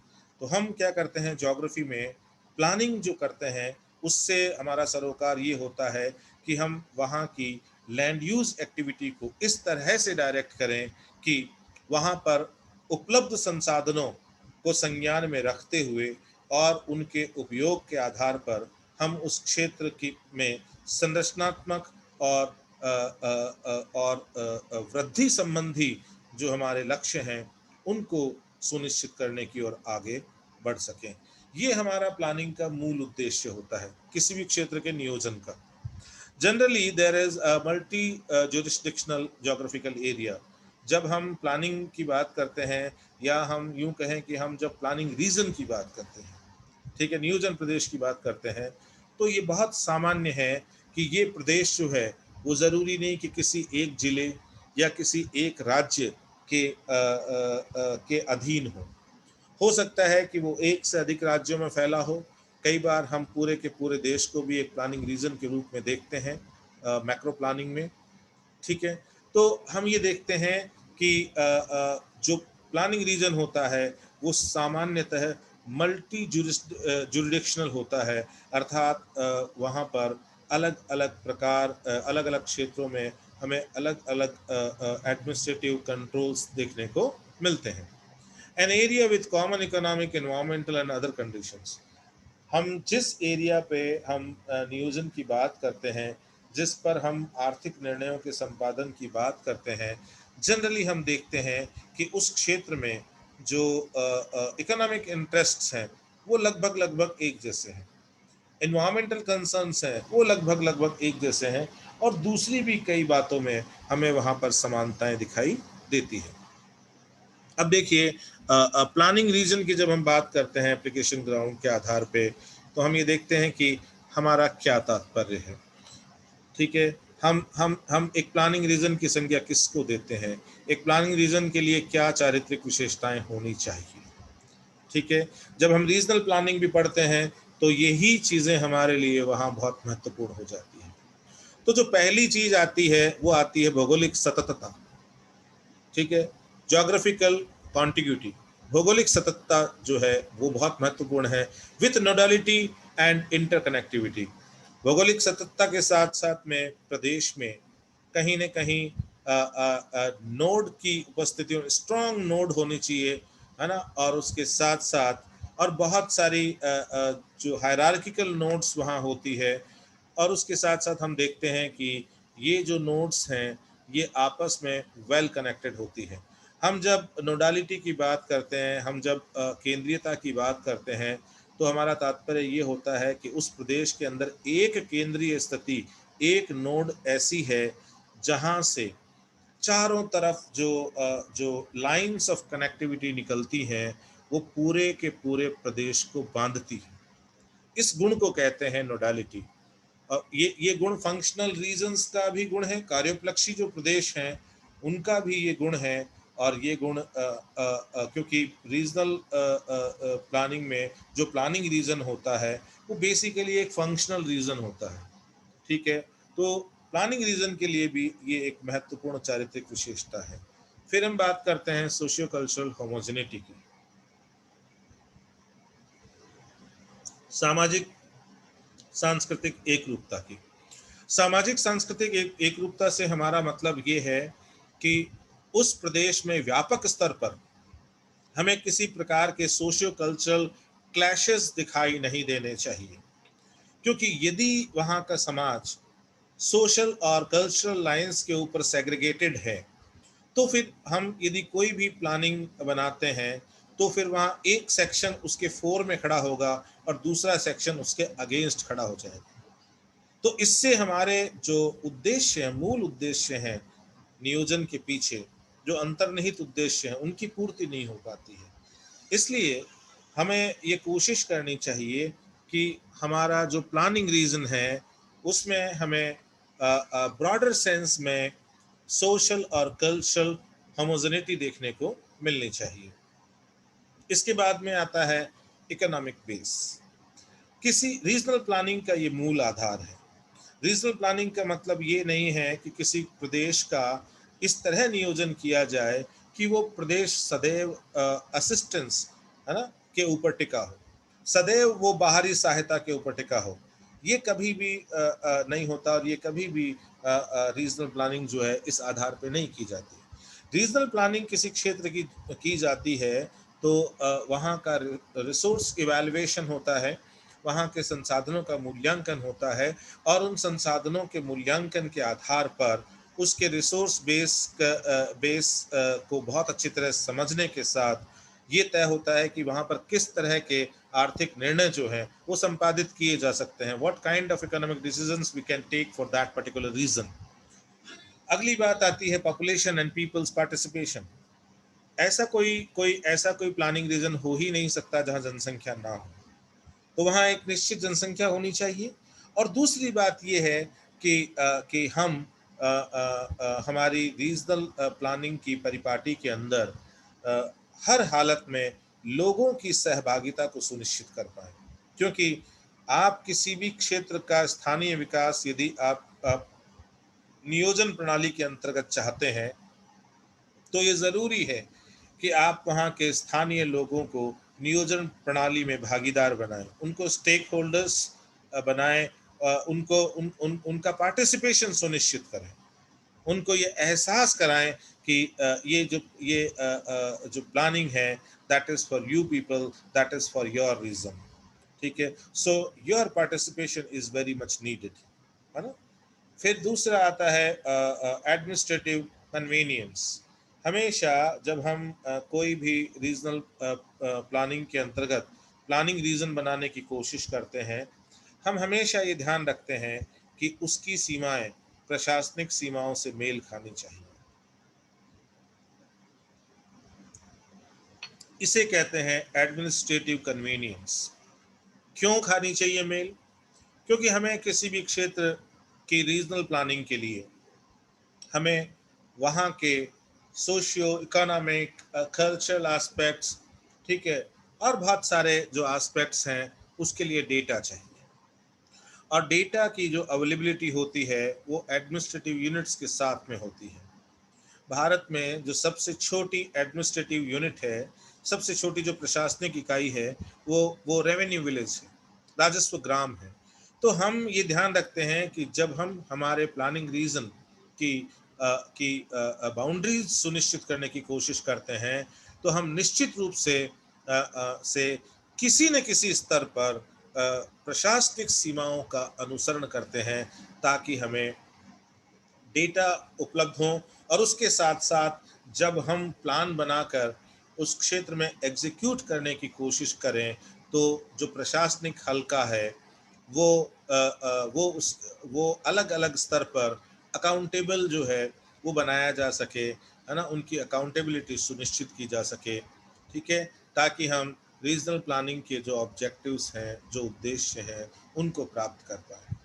तो हम क्या करते हैं ज्योग्राफी में प्लानिंग जो करते हैं उससे हमारा सरोकार ये होता है कि हम वहाँ की लैंड यूज एक्टिविटी को इस तरह से डायरेक्ट करें कि वहाँ पर उपलब्ध संसाधनों को संज्ञान में रखते हुए और उनके उपयोग के आधार पर हम उस क्षेत्र की में संरचनात्मक और वृद्धि संबंधी जो हमारे लक्ष्य हैं उनको सुनिश्चित करने की ओर आगे बढ़ सकें। ये हमारा प्लानिंग का मूल उद्देश्य होता है किसी भी क्षेत्र के नियोजन का। Generally there is a multi jurisdictional geographical area. जब हम प्लानिंग की बात करते हैं या हम यूं कहें कि हम जब प्लानिंग रीजन की बात करते हैं, ठीक है, नियोजन प्रदेश की बात करते हैं, तो ये बहुत सामान्य है कि ये प्रदेश जो है वो ज़रूरी नहीं कि किसी एक जिले या किसी एक राज्य के अधीन हो सकता है कि वो एक से अधिक राज्यों में फैला हो। कई बार हम पूरे के पूरे देश को भी एक प्लानिंग रीजन के रूप में देखते हैं मैक्रो प्लानिंग में। ठीक है, तो हम ये देखते हैं कि जो प्लानिंग रीजन होता है वो सामान्यतः मल्टी जुरिडिक्शनल होता है, अर्थात वहाँ पर अलग अलग प्रकार अलग अलग क्षेत्रों में हमें अलग अलग एडमिनिस्ट्रेटिव कंट्रोल्स देखने को मिलते हैं। An area with common economic, environmental and other conditions. हम जिस एरिया पे हम नियोजन की बात करते हैं, जिस पर हम आर्थिक निर्णयों के संपादन की बात करते हैं, जनरली हम देखते हैं कि उस क्षेत्र में जो इकोनॉमिक इंटरेस्ट्स हैं वो लगभग लगभग एक जैसे हैं, एनवायरमेंटल कंसर्न्स हैं वो लगभग लगभग एक जैसे हैं, और दूसरी भी कई बातों में हमें वहाँ पर समानताएं दिखाई देती हैं। अब देखिए, प्लानिंग रीजन की जब हम बात करते हैं एप्लीकेशन ग्राउंड के आधार पे, तो हम ये देखते हैं कि हमारा क्या तात्पर्य है। ठीक है, हम एक प्लानिंग रीजन की संज्ञा किसको देते हैं, एक प्लानिंग रीजन के लिए क्या चारित्रिक विशेषताएं होनी चाहिए। ठीक है, जब हम रीजनल प्लानिंग भी पढ़ते हैं तो यही चीज़ें हमारे लिए वहाँ बहुत महत्वपूर्ण हो जाती है। तो जो पहली चीज आती है वो आती है भौगोलिक सततता। ठीक है, ज्योग्राफिकल कॉन्टिग्यूटी, भौगोलिक सततता जो है वो बहुत महत्वपूर्ण है, विथ नोडालिटी एंड इंटरकनेक्टिविटी। भौगोलिक सततता के साथ साथ में प्रदेश में कहीं न कहीं नोड की उपस्थिति, स्ट्रॉन्ग नोड होनी चाहिए, है ना, और उसके साथ साथ और बहुत सारी जो हायरार्किकल नोड्स वहाँ होती है, और उसके साथ साथ हम देखते हैं कि ये जो नोड्स हैं ये आपस में वेल कनेक्टेड होती है। हम जब नोडालिटी की बात करते हैं, हम जब केंद्रीयता की बात करते हैं, तो हमारा तात्पर्य ये होता है कि उस प्रदेश के अंदर एक केंद्रीय स्थिति, एक नोड ऐसी है जहाँ से चारों तरफ जो लाइंस ऑफ कनेक्टिविटी निकलती हैं वो पूरे के पूरे प्रदेश को बांधती है। इस गुण को कहते हैं नोडालिटी। ये गुण फंक्शनल रीजंस का भी गुण है, कार्योपलक्षी जो प्रदेश हैं उनका भी ये गुण है। और ये गुण क्योंकि रीजनल प्लानिंग में जो प्लानिंग रीजन होता है वो बेसिकली एक फंक्शनल रीजन होता है। ठीक है, तो प्लानिंग रीजन के लिए भी ये एक महत्वपूर्ण चारित्रिक विशेषता है। फिर हम बात करते हैं सोशियो कल्चरल होमोजेनिटी की, सामाजिक सांस्कृतिक एक रूपता की। सामाजिक सांस्कृतिक एक रूपता से हमारा मतलब ये है कि उस प्रदेश में व्यापक स्तर पर हमें किसी प्रकार के सोशियो कल्चरल क्लैशेस दिखाई नहीं देने चाहिए, क्योंकि यदि वहाँ का समाज सोशल और कल्चरल लाइंस के ऊपर सेग्रीगेटेड है, तो फिर हम यदि कोई भी प्लानिंग बनाते हैं तो फिर वहाँ एक सेक्शन उसके फोर में खड़ा होगा और दूसरा सेक्शन उसके अगेंस्ट खड़ा हो जाएगा। तो इससे हमारे जो उद्देश्य हैं, मूल उद्देश्य हैं नियोजन के पीछे, जो अंतर्निहित उद्देश्य हैं, उनकी पूर्ति नहीं हो पाती है। इसलिए हमें ये कोशिश करनी चाहिए कि हमारा जो प्लानिंग रीजन है उसमें हमें ब्रॉडर सेंस में सोशल और कल्चरल होमोजेनिटी देखने को मिलनी चाहिए। इसके बाद में आता है इकोनॉमिक बेस। किसी रीजनल प्लानिंग का ये मूल आधार है। रीजनल प्लानिंग का मतलब ये नहीं है कि किसी प्रदेश का इस तरह नियोजन किया जाए कि वो प्रदेश सदैव असिस्टेंस, है ना, के ऊपर टिका हो, सदैव वो बाहरी सहायता के ऊपर टिका हो। ये कभी भी नहीं होता, और ये कभी भी रीजनल प्लानिंग जो है इस आधार पे नहीं की जाती। रीजनल प्लानिंग किसी क्षेत्र की जाती है तो वहाँ का रिसोर्स इवैल्यूएशन होता है, वहाँ के संसाधनों का मूल्यांकन होता है, और उन संसाधनों के मूल्यांकन के आधार पर उसके रिसोर्स बेस को बहुत अच्छी तरह समझने के साथ ये तय होता है कि वहाँ पर किस तरह के आर्थिक निर्णय जो हैं वो संपादित किए जा सकते हैं, what kind of economic decisions we can take for that particular region. अगली बात आती है पॉपुलेशन एंड पीपल्स पार्टिसिपेशन। ऐसा कोई प्लानिंग रीजन हो ही नहीं सकता जहाँ जनसंख्या ना हो, तो वहाँ एक निश्चित जनसंख्या होनी चाहिए। और दूसरी बात यह है कि हम हमारी रीजनल प्लानिंग की परिपाटी के अंदर हर हालत में लोगों की सहभागिता को सुनिश्चित कर पाए, क्योंकि आप किसी भी क्षेत्र का स्थानीय विकास यदि आप नियोजन प्रणाली के अंतर्गत चाहते हैं तो ये ज़रूरी है कि आप वहाँ के स्थानीय लोगों को नियोजन प्रणाली में भागीदार बनाएं, उनको स्टेक होल्डर्स बनाएं, उनका पार्टिसिपेशन सुनिश्चित करें, उनको ये एहसास कराएं कि ये जो प्लानिंग है that is for you people, that is for your region. ठीक है, so your participation is very much needed, है ना। फिर दूसरा आता है एडमिनिस्ट्रेटिव कन्वीनियंस। हमेशा जब हम कोई भी रीजनल प्लानिंग के अंतर्गत प्लानिंग रीजन बनाने की कोशिश करते हैं, हम हमेशा ये ध्यान रखते हैं कि उसकी सीमाएं प्रशासनिक सीमाओं से मेल खानी चाहिए। इसे कहते हैं एडमिनिस्ट्रेटिव कन्वीनियंस। क्यों खानी चाहिए मेल? क्योंकि हमें किसी भी क्षेत्र की रीजनल प्लानिंग के लिए हमें वहाँ के सोशियो इकोनॉमिक कल्चरल एस्पेक्ट्स, ठीक है, और बहुत सारे जो एस्पेक्ट्स हैं उसके लिए डेटा चाहिए। और डेटा की जो अवेलेबिलिटी होती है वो एडमिनिस्ट्रेटिव यूनिट्स के साथ में होती है। भारत में जो सबसे छोटी एडमिनिस्ट्रेटिव यूनिट है, सबसे छोटी जो प्रशासनिक इकाई है, वो रेवेन्यू विलेज है, राजस्व ग्राम है। तो हम ये ध्यान रखते हैं कि जब हम हमारे प्लानिंग रीजन की बाउंड्रीज सुनिश्चित करने की कोशिश करते हैं, तो हम निश्चित रूप से किसी न किसी स्तर पर प्रशासनिक सीमाओं का अनुसरण करते हैं, ताकि हमें डेटा उपलब्ध हो। और उसके साथ साथ जब हम प्लान बनाकर उस क्षेत्र में एग्जीक्यूट करने की कोशिश करें, तो जो प्रशासनिक हल्का है वो वो अलग अलग स्तर पर अकाउंटेबल जो है वो बनाया जा सके, है ना, उनकी अकाउंटेबिलिटी सुनिश्चित की जा सके, ठीक है, ताकि हम रीजनल प्लानिंग के जो ऑब्जेक्टिव्स हैं, जो उद्देश्य हैं, उनको प्राप्त कर पाए।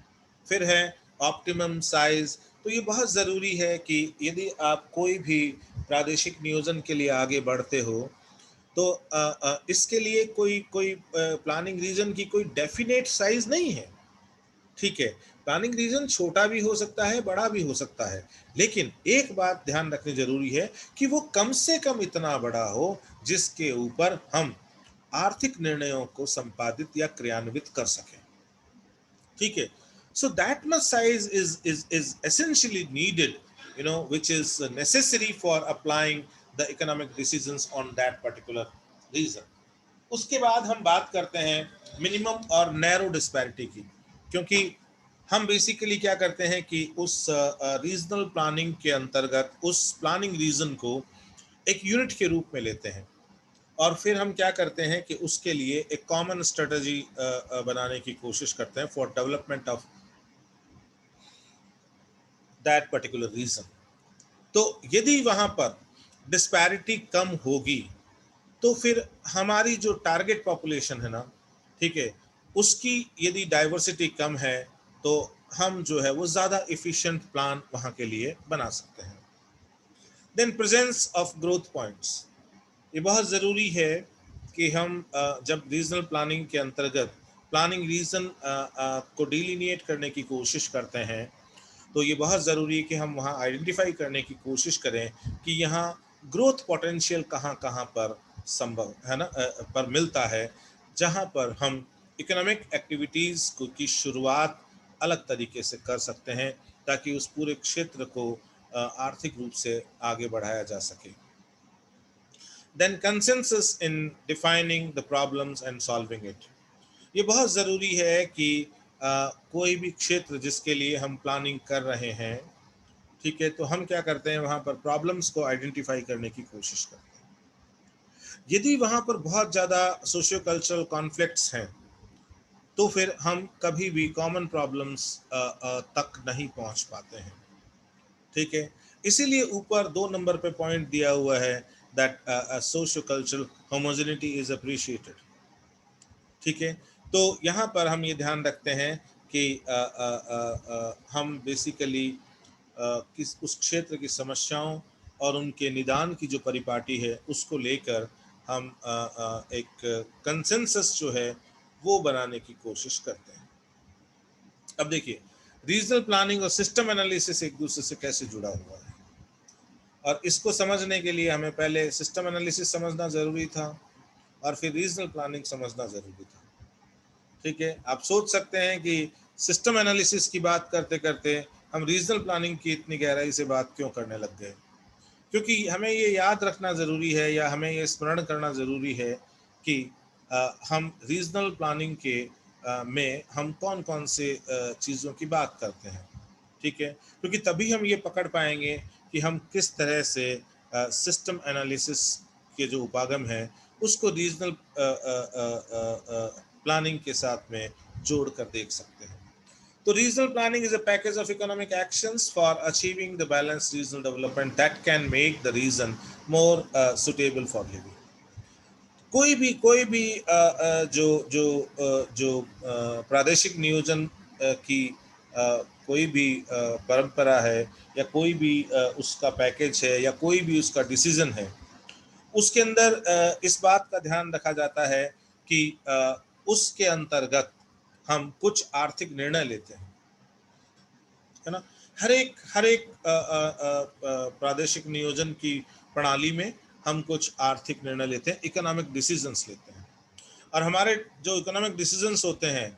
फिर है ऑप्टिमम साइज। तो ये बहुत ज़रूरी है कि यदि आप कोई भी प्रादेशिक नियोजन के लिए आगे बढ़ते हो, तो इसके लिए कोई कोई प्लानिंग रीजन की कोई डेफिनेट साइज नहीं है, ठीक है। प्लानिंग रीजन छोटा भी हो सकता है, बड़ा भी हो सकता है, लेकिन एक बात ध्यान रखनी जरूरी है कि वो कम से कम इतना बड़ा हो जिसके ऊपर हम आर्थिक निर्णयों को संपादित या क्रियान्वित कर सकें, ठीक है। So that much size is essentially needed, which is necessary for applying the economic decisions on that particular region. उसके बाद हम बात करते हैं मिनिमम और नैरो डिस्पैरिटी की, क्योंकि हम बेसिकली क्या करते हैं कि उस रीजनल प्लानिंग के अंतर्गत उस प्लानिंग रीजन को एक यूनिट के रूप में लेते हैं, और फिर हम क्या करते हैं कि उसके लिए एक कॉमन स्ट्रेटजी बनाने की कोशिश करते हैं for development of that particular region. तो यदि वहां पर डिस्पैरिटी कम होगी, तो फिर हमारी जो टारगेट पॉपुलेशन है ना, ठीक है, उसकी यदि डाइवर्सिटी कम है, तो हम जो है वो ज़्यादा इफिशिएंट प्लान वहाँ के लिए बना सकते हैं। Then presence of growth points. ये बहुत ज़रूरी है कि हम जब रीजनल प्लानिंग के अंतर्गत प्लानिंग रीजन को डिलीनिएट करने की कोशिश करते हैं, तो ये बहुत ज़रूरी है कि हम वहाँ आइडेंटिफाई करने की कोशिश करें कि यहाँ ग्रोथ पोटेंशियल कहाँ कहाँ पर संभव है ना, पर मिलता है, जहाँ पर हम इकोनॉमिक एक्टिविटीज़ की शुरुआत अलग तरीके से कर सकते हैं, ताकि उस पूरे क्षेत्र को आर्थिक रूप से आगे बढ़ाया जा सके। Then consensus in defining the problems and solving it. ये बहुत ज़रूरी है कि कोई भी क्षेत्र जिसके लिए हम प्लानिंग कर रहे हैं, ठीक है, तो हम क्या करते हैं, वहाँ पर प्रॉब्लम्स को आइडेंटिफाई करने की कोशिश करते हैं। यदि वहाँ पर बहुत ज़्यादा सोशियो कल्चरल कॉन्फ्लिक्ट्स हैं, तो फिर हम कभी भी कॉमन प्रॉब्लम्स तक नहीं पहुँच पाते हैं, ठीक है। इसीलिए ऊपर 2 नंबर पे पॉइंट दिया हुआ है that socio cultural homogeneity is appreciated, ठीक है। तो यहाँ पर हम ये ध्यान रखते हैं कि हम बेसिकली किस उस क्षेत्र की समस्याओं और उनके निदान की जो परिपाटी है उसको लेकर हम एक कंसेंसस जो है वो बनाने की कोशिश करते हैं। अब देखिए, रीजनल प्लानिंग और सिस्टम एनालिसिस एक दूसरे से कैसे जुड़ा हुआ है, और इसको समझने के लिए हमें पहले सिस्टम एनालिसिस समझना ज़रूरी था और फिर रीजनल प्लानिंग समझना ज़रूरी था, ठीक है। आप सोच सकते हैं कि सिस्टम एनालिसिस की बात करते करते हम रीजनल प्लानिंग की इतनी गहराई से बात क्यों करने लग गए, क्योंकि हमें ये याद रखना ज़रूरी है या हमें ये स्मरण करना ज़रूरी है कि हम रीजनल प्लानिंग के में हम कौन कौन से चीज़ों की बात करते हैं। ठीक है, क्योंकि तभी हम ये पकड़ पाएंगे कि हम किस तरह से सिस्टम एनालिसिस के जो उपागम है उसको रीजनल प्लानिंग के साथ में जोड़ कर देख सकते हैं। तो regional planning is a package of economic actions for achieving the balanced regional development that can make the region more suitable for living. कोई भी जो जो जो प्रादेशिक नियोजन की कोई भी परंपरा है या कोई भी उसका पैकेज है या कोई भी उसका डिसीजन है, उसके अंदर इस बात का ध्यान रखा जाता है कि उसके अंतर्गत हम कुछ आर्थिक निर्णय लेते हैं, है ना। हर एक प्रादेशिक नियोजन की प्रणाली में हम कुछ आर्थिक निर्णय लेते हैं, इकोनॉमिक डिसीजंस लेते हैं। और हमारे जो इकोनॉमिक डिसीजंस होते हैं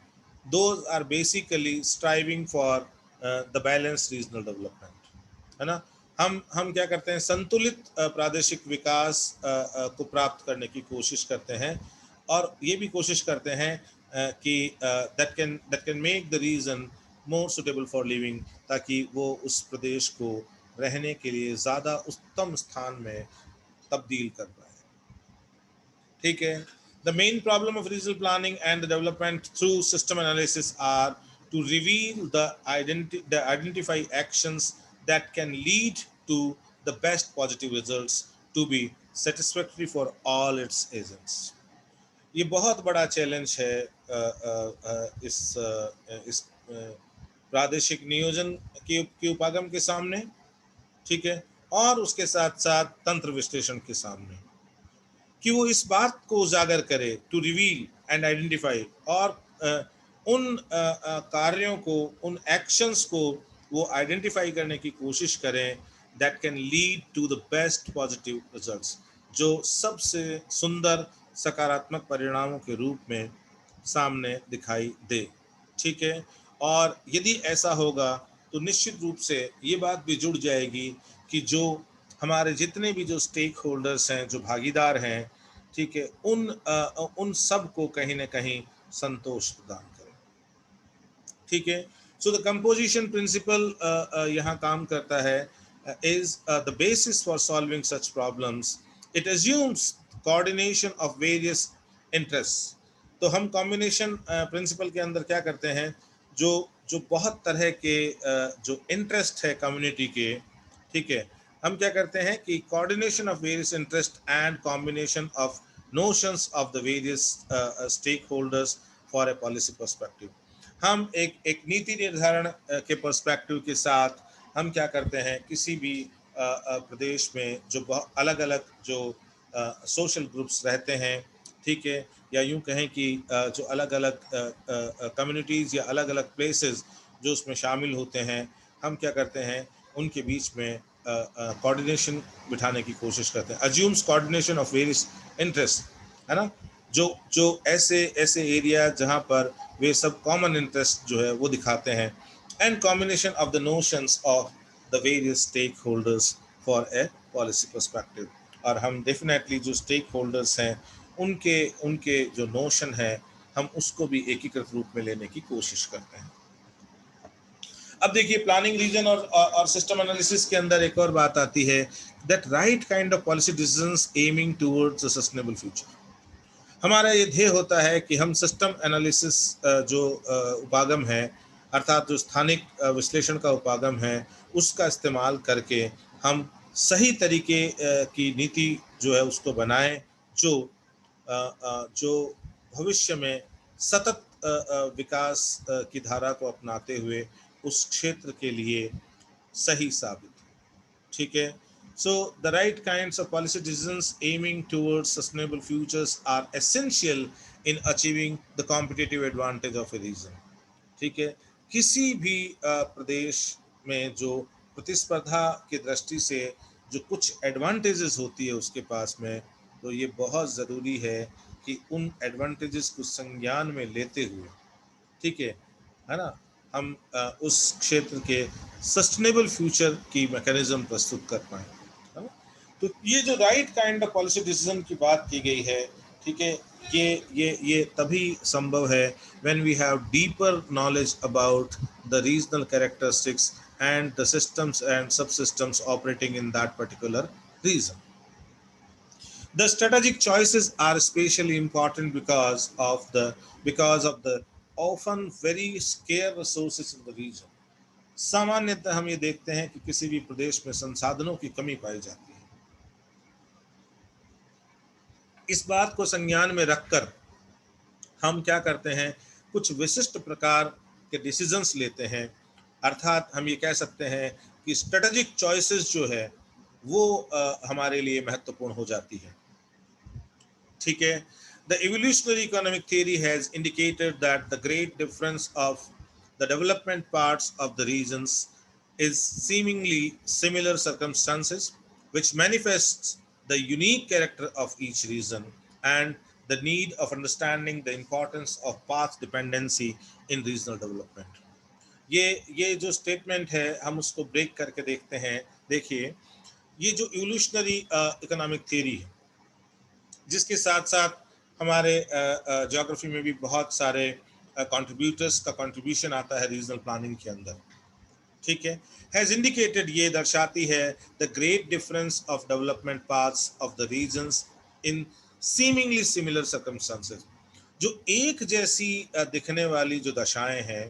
those are basically striving for the balance regional development, है ना। हम क्या करते हैं, संतुलित प्रादेशिक विकास को प्राप्त करने की कोशिश करते हैं और ये भी कोशिश करते हैं कि that can make the region more suitable for living, ताकि वो उस प्रदेश को रहने के लिए ज़्यादा उत्तम स्थान में तब्दील कर पाए। ठीक है। The main problem of regional planning and the development through system analysis are to reveal the identify actions that can lead to the best positive results to be satisfactory for all its agents. ये बहुत बड़ा challenge है इस प्रादेशिक नियोजन के उपागम के सामने, ठीक है, और उसके साथ साथ तंत्र विश्लेषण के सामने, कि वो इस बात को उजागर करे, टू रिवील एंड आइडेंटिफाई, और उन कार्यों को, उन एक्शंस को वो आइडेंटिफाई करने की कोशिश करें that can lead to the best positive results, जो सबसे सुंदर सकारात्मक परिणामों के रूप में सामने दिखाई दे। ठीक है, और यदि ऐसा होगा तो निश्चित रूप से ये बात भी जुड़ जाएगी कि जो हमारे जितने भी जो स्टेक होल्डर्स हैं, जो भागीदार हैं, ठीक है, उन सब को कहीं ना कहीं संतोष प्रदान करें। ठीक है, सो द कंपोजिशन प्रिंसिपल यहाँ काम करता है, is the basis for solving such problems. It assumes coordination of various interest. तो हम कॉम्बिनेशन प्रिंसिपल के अंदर क्या करते हैं, जो जो बहुत तरह के जो इंटरेस्ट है कम्युनिटी के, ठीक है, हम क्या करते हैं कि coordination of various interest and combination of notions of the various stakeholders for a policy perspective. हम एक नीति निर्धारण के पर्सपेक्टिव के साथ हम क्या करते हैं, किसी भी प्रदेश में जो बहुत अलग अलग जो सोशल ग्रुप्स रहते हैं, ठीक है, या यूं कहें कि जो अलग अलग कम्युनिटीज़ या अलग अलग प्लेसेस जो उसमें शामिल होते हैं, हम क्या करते हैं, उनके बीच में कोऑर्डिनेशन बिठाने की कोशिश करते हैं। Assumes coordination of various interest, है ना, जो ऐसे एरिया जहाँ पर वे सब कॉमन इंटरेस्ट जो है वो दिखाते हैं, and combination of the notions of the various stakeholders for a policy perspective. और हम डेफिनेटली जो स्टेक होल्डर्स हैं उनके जो नोशन है, हम उसको भी एकीकृत रूप में लेने की कोशिश करते हैं। अब देखिए, प्लानिंग रीजन और सिस्टम एनालिसिस के अंदर एक और बात आती है, that right kind of policy decisions aiming towards a sustainable future. हमारा ये ध्येय होता है कि हम सिस्टम एनालिसिस जो उपागम है, अर्थात जो स्थानिक विश्लेषण का उपागम है, उसका इस्तेमाल करके हम सही तरीके की नीति जो है उसको बनाएं, जो भविष्य में सतत विकास की धारा को अपनाते हुए उस क्षेत्र के लिए सही साबित। ठीक है, so the right kinds of policy decisions aiming towards sustainable futures are essential in achieving the competitive advantage of a region। ठीक है, किसी भी प्रदेश में जो प्रतिस्पर्धा की दृष्टि से जो कुछ एडवांटेजेस होती है उसके पास में, तो ये बहुत ज़रूरी है कि उन एडवांटेजेस को संज्ञान में लेते हुए, ठीक है ना, हम उस क्षेत्र के सस्टेनेबल फ्यूचर की मैकेनिज्म प्रस्तुत कर पाएँ, है ना। तो ये जो right kind of policy decision की बात की गई है, ठीक है, ये तभी संभव है when we have deeper knowledge about the regional characteristics and the systems and subsystems operating in that particular region. The strategic choices are especially important because of the often very scarce resources in the region. सामान्यतः हम ये देखते हैं कि किसी भी प्रदेश में संसाधनों की कमी पाई जाती है। इस बात को संज्ञान में रखकर हम क्या करते हैं, कुछ विशिष्ट प्रकार के डिसीजंस लेते हैं। अर्थात हम ये कह सकते हैं कि स्ट्रेटेजिक चॉइसेस जो है वो हमारे लिए महत्वपूर्ण हो जाती है। ठीक है। The evolutionary economic theory has indicated that the great difference of the development parts of the regions is seemingly similar circumstances, which manifests the unique character of each region and the need of understanding the importance of path dependency in regional development. ये जो statement है हम उसको break करके देखते हैं। देखिए, ये जो इवोल्यूशनरी इकोनॉमिक थियरी है, जिसके साथ साथ हमारे ज्योग्राफी में भी बहुत सारे कंट्रीब्यूटर्स का कंट्रीब्यूशन आता है रीजनल प्लानिंग के अंदर। ठीक है। हैज इंडिकेटेड, ये दर्शाती है the great difference of development paths of the regions in seemingly similar circumstances. जो एक जैसी दिखने वाली जो दशाएं हैं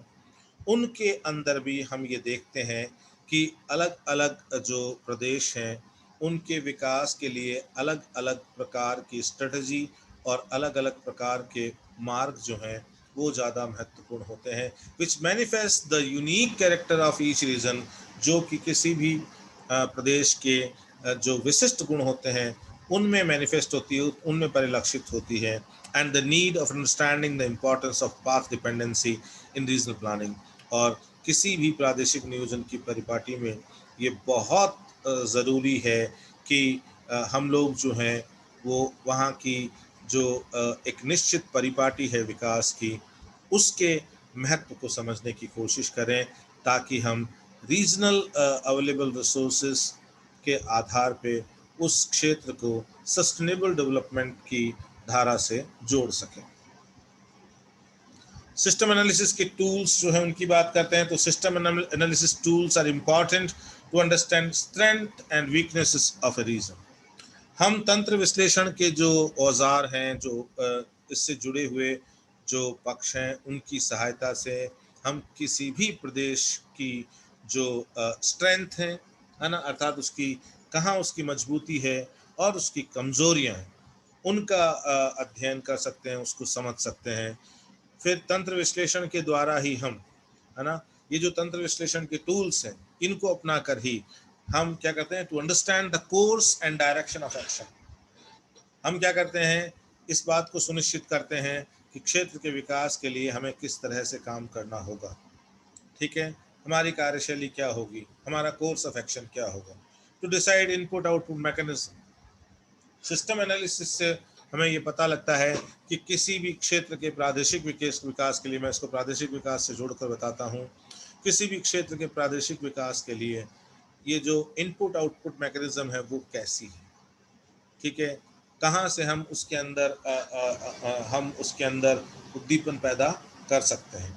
उनके अंदर भी हम ये देखते हैं कि अलग अलग जो प्रदेश हैं उनके विकास के लिए अलग अलग प्रकार की स्ट्रेटजी और अलग अलग प्रकार के मार्ग जो हैं वो ज़्यादा महत्वपूर्ण होते हैं, which manifest the unique character of each region, जो कि किसी भी प्रदेश के जो विशिष्ट गुण होते हैं उनमें मैनिफेस्ट होती है, उनमें परिलक्षित होती है। And the need of understanding the importance of path dependency in regional planning. और किसी भी प्रादेशिक नियोजन की परिपाटी में ये बहुत ज़रूरी है कि हम लोग जो हैं वो वहाँ की जो एक निश्चित परिपाटी है विकास की, उसके महत्व को समझने की कोशिश करें, ताकि हम रीजनल अवेलेबल रिसोर्सेज के आधार पे उस क्षेत्र को सस्टेनेबल डेवलपमेंट की धारा से जोड़ सकें। सिस्टम एनालिसिस के टूल्स जो है उनकी बात करते हैं, तो system analysis tools are important to understand strength and weaknesses of a region. हम तंत्र विश्लेषण के जो औजार हैं, जो इससे जुड़े हुए जो पक्ष हैं, उनकी सहायता से हम किसी भी प्रदेश की जो स्ट्रेंथ है ना, अर्थात उसकी कहाँ उसकी मजबूती है और उसकी कमजोरियां हैं, उनका अध्ययन कर सकते हैं, उसको समझ सकते हैं। फिर तंत्र विश्लेषण के द्वारा ही हम, है ना, ये जो तंत्र विश्लेषण के टूल्स हैं इनको अपना कर ही हम क्या करते हैं, to understand the course and direction of action. हम क्या करते हैं, इस बात को सुनिश्चित करते हैं कि क्षेत्र के विकास के लिए हमें किस तरह से काम करना होगा। ठीक है, हमारी कार्यशैली क्या होगी, हमारा कोर्स ऑफ एक्शन क्या होगा, to decide input output mechanism. System analysis से हमें ये पता लगता है कि किसी भी क्षेत्र के प्रादेशिक विकास के लिए, मैं इसको प्रादेशिक विकास से जोड़कर बताता हूँ, किसी भी क्षेत्र के प्रादेशिक विकास के लिए ये जो इनपुट आउटपुट मैकेनिज्म है वो कैसी है। ठीक है, कहाँ से हम उसके अंदर उद्दीपन पैदा कर सकते हैं।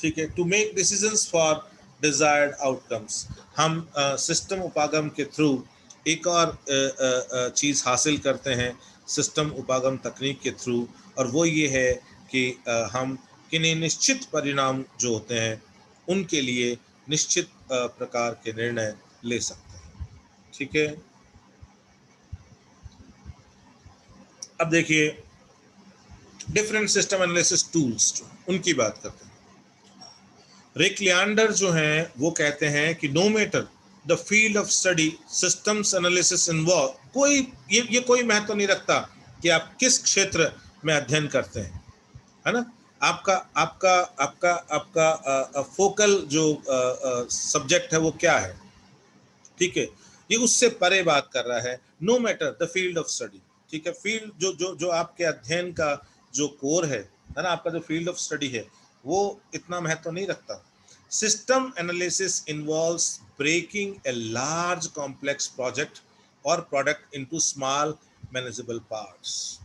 ठीक है, to make decisions for desired outcomes. हम सिस्टम उपागम के थ्रू एक और चीज़ हासिल करते हैं सिस्टम उपागम तकनीक के थ्रू, और वो ये है कि हम किन्हीं निश्चित परिणाम जो होते हैं उनके लिए निश्चित प्रकार के निर्णय ले सकते हैं। ठीक है, अब देखिए डिफरेंट सिस्टम एनालिसिस टूल्स जो उनकी बात करते हैं। रिक लियांडर जो हैं वो कहते हैं कि no matter the field of study, systems analysis involve, कोई ये कोई महत्व नहीं रखता कि आप किस क्षेत्र में अध्ययन करते हैं, है ना, आपका आपका आपका आपका फोकल जो सब्जेक्ट है वो क्या है। ठीक है, ये उससे परे बात कर रहा है, no matter the field of study. ठीक है, फील्ड जो जो जो आपके अध्ययन का जो कोर है ना, आपका जो फील्ड ऑफ स्टडी है वो इतना महत्व नहीं रखता। System analysis involves breaking a large complex project और product into small manageable parts.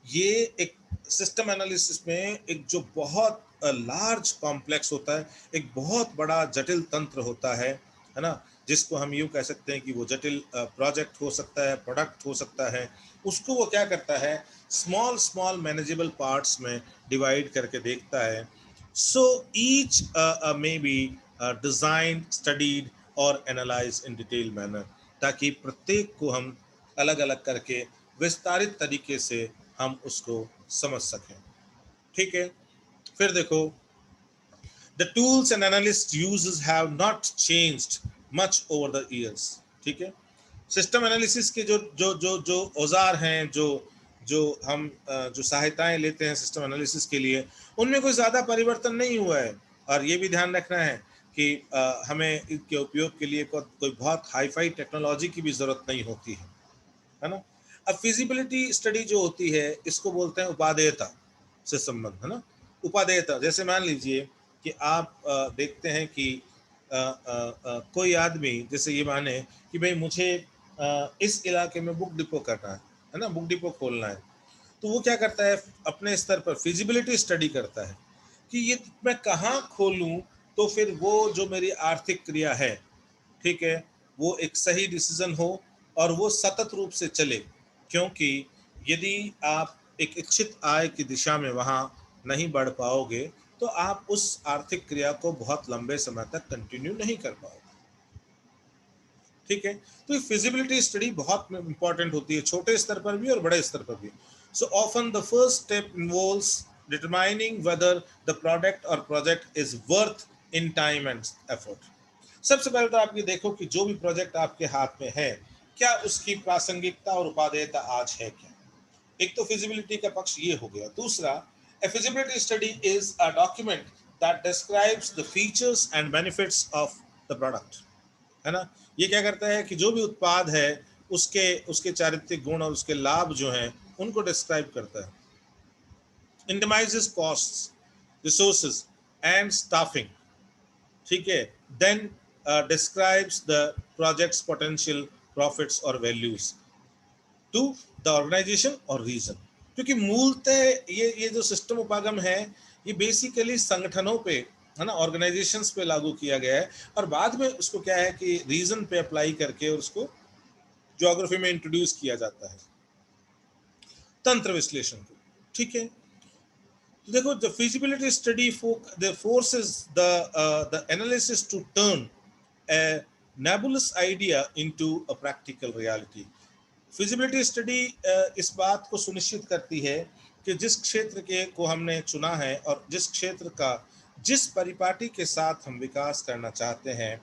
ये एक सिस्टम एनालिसिस में एक जो बहुत लार्ज कॉम्प्लेक्स होता है, एक बहुत बड़ा जटिल तंत्र होता है ना, जिसको हम यूँ कह सकते हैं कि वो जटिल प्रोजेक्ट हो सकता है, प्रोडक्ट हो सकता है। उसको वो क्या करता है, स्मॉल स्मॉल मैनेजेबल पार्ट्स में डिवाइड करके देखता है। So each may be design, studied और एनालाइज इन डिटेल मैनर, ताकि प्रत्येक को हम अलग अलग करके विस्तारित तरीके से हम उसको समझ सकें। ठीक है, फिर देखो, the tools and analyst uses have not changed much over the years। ठीक है, सिस्टम एनालिसिस के जो औजार हैं, जो हम जो सहायताएं लेते हैं सिस्टम एनालिसिस के लिए, उनमें कोई ज़्यादा परिवर्तन नहीं हुआ है। और ये भी ध्यान रखना है कि हमें इनके उपयोग के लिए कोई बहुत हाईफाई टेक्नोलॉजी की भी ज़रूरत नहीं होती है ना। अब फिजिबिलिटी स्टडी जो होती है, इसको बोलते हैं उपादेयता से संबंध, है ना। उपादेयता, जैसे मान लीजिए कि आप देखते हैं कि कोई आदमी जैसे ये माने कि भाई मुझे इस इलाके में बुक डिपो करना है ना, बुक डिपो खोलना है, तो वो क्या करता है, अपने स्तर पर फिजिबिलिटी स्टडी करता है कि ये मैं कहाँ खोलूँ तो फिर वो जो मेरी आर्थिक क्रिया है, ठीक है, वो एक सही डिसीजन हो और वो सतत रूप से चले। क्योंकि यदि आप एक इच्छित आय की दिशा में वहाँ नहीं बढ़ पाओगे, तो आप उस आर्थिक क्रिया को बहुत लंबे समय तक कंटिन्यू नहीं कर पाओगे। ठीक है, तो ये फिजिबिलिटी स्टडी बहुत इंपॉर्टेंट होती है, छोटे स्तर पर भी और बड़े स्तर पर भी। So often the first step involves determining whether the product और project is worth in time and effort. सबसे पहले तो आप ये देखो कि जो भी प्रोजेक्ट आपके हाथ में है, क्या उसकी प्रासंगिकता और उपादेयता आज है क्या। एक तो फिजिबिलिटी का पक्ष ये हो गया। दूसरा, a feasibility study is a document that describes the features and benefits of the product, है ना। ये क्या करता है कि जो भी उत्पाद है, उसके उसके चारित्रिक गुण और उसके लाभ जो हैं, उनको डिस्क्राइब करता है। Itemizes costs, resources and staffing. ठीक है, then describes the projects potential profits और वैल्यूज टू द ऑर्गेनाइजेशन और रीजन। क्योंकि मूलतः ये जो सिस्टम उपागम है, ये बेसिकली संगठनों पे, है ना, ऑर्गेनाइजेशंस पे लागू किया गया है, और बाद में उसको क्या है कि रीजन पे अप्लाई करके और उसको ज्योग्राफी में इंट्रोड्यूस किया जाता है, तंत्र विश्लेषण को। ठीक है, तो देखो, the feasibility study forces the analysis to turn a nebulous idea into a practical reality। Feasibility study इस बात को सुनिश्चित करती है कि जिस क्षेत्र के को हमने चुना है और जिस क्षेत्र का जिस परिपाटी के साथ हम विकास करना चाहते हैं,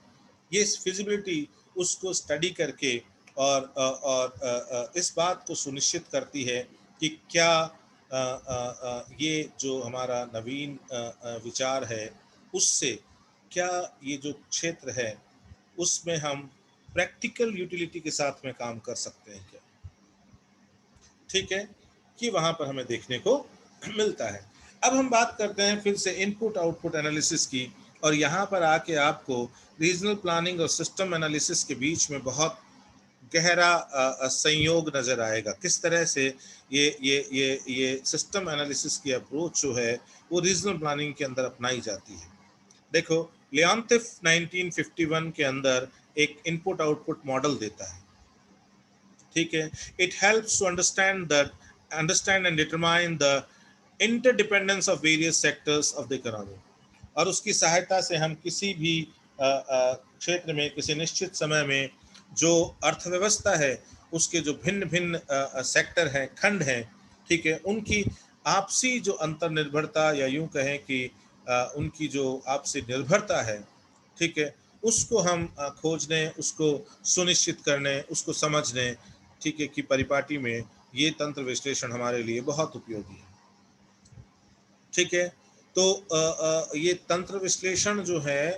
ये फिजिबिलिटी उसको स्टडी करके और इस बात को सुनिश्चित करती है कि क्या ये जो हमारा नवीन विचार है, उससे क्या ये जो क्षेत्र है, उसमें हम प्रैक्टिकल यूटिलिटी के साथ में काम कर सकते हैं क्या। ठीक है, कि वहां पर हमें देखने को मिलता है। अब हम बात करते हैं फिर से इनपुट आउटपुट एनालिसिस की, और यहाँ पर आके आपको रीजनल प्लानिंग और सिस्टम एनालिसिस के बीच में बहुत गहरा संयोग नजर आएगा। किस तरह से ये सिस्टम एनालिसिस की अप्रोच जो है, वो रीजनल प्लानिंग के अंदर अपनाई जाती है। देखो, लियोनथिफ 1951 के अंदर एक इनपुट आउटपुट मॉडल देता है। ठीक है, it helps to understand and determine the interdependence of various sectors of the economy. और उसकी सहायता से हम किसी भी क्षेत्र में, किसी निश्चित समय में जो अर्थव्यवस्था है, उसके जो भिन्न भिन्न सेक्टर हैं, खंड हैं, ठीक है, उनकी आपसी जो अंतर्निर्भरता, या यूं कहें कि उनकी जो आपसी निर्भरता है, ठीक है, उसको हम खोजने, उसको सुनिश्चित करने, उसको समझने, ठीक है, कि परिपाटी में ये तंत्र विश्लेषण हमारे लिए बहुत उपयोगी है। ठीक है, तो ये तंत्र विश्लेषण जो है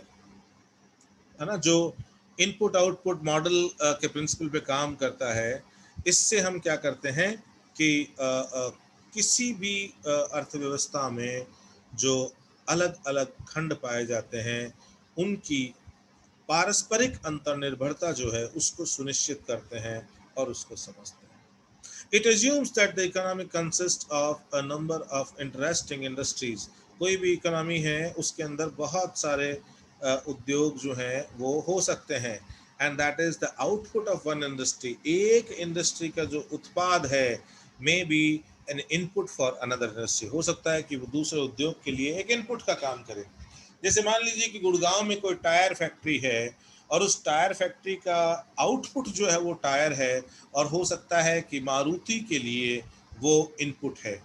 ना, जो इनपुट आउटपुट मॉडल के प्रिंसिपल पे काम करता है, इससे हम क्या करते हैं कि किसी भी अर्थव्यवस्था में जो अलग अलग खंड पाए जाते हैं, उनकी पारस्परिक अंतर्निर्भरता जो है, उसको सुनिश्चित करते हैं और उसको समझते हैं। It assumes that the economy consists of a number of interesting industries कोई भी इकोनॉमी है उसके अंदर बहुत सारे उद्योग जो हैं वो हो सकते हैं, and that is the output of one industry. एक इंडस्ट्री का जो उत्पाद है may be N input for another industry, हो सकता है कि वो दूसरे उद्योग के लिए एक इनपुट का काम करे। जैसे मान लीजिए कि गुड़गांव में कोई टायर फैक्ट्री है और उस टायर फैक्ट्री का आउटपुट जो है वो टायर है, और हो सकता है कि मारुति के लिए वो इनपुट है।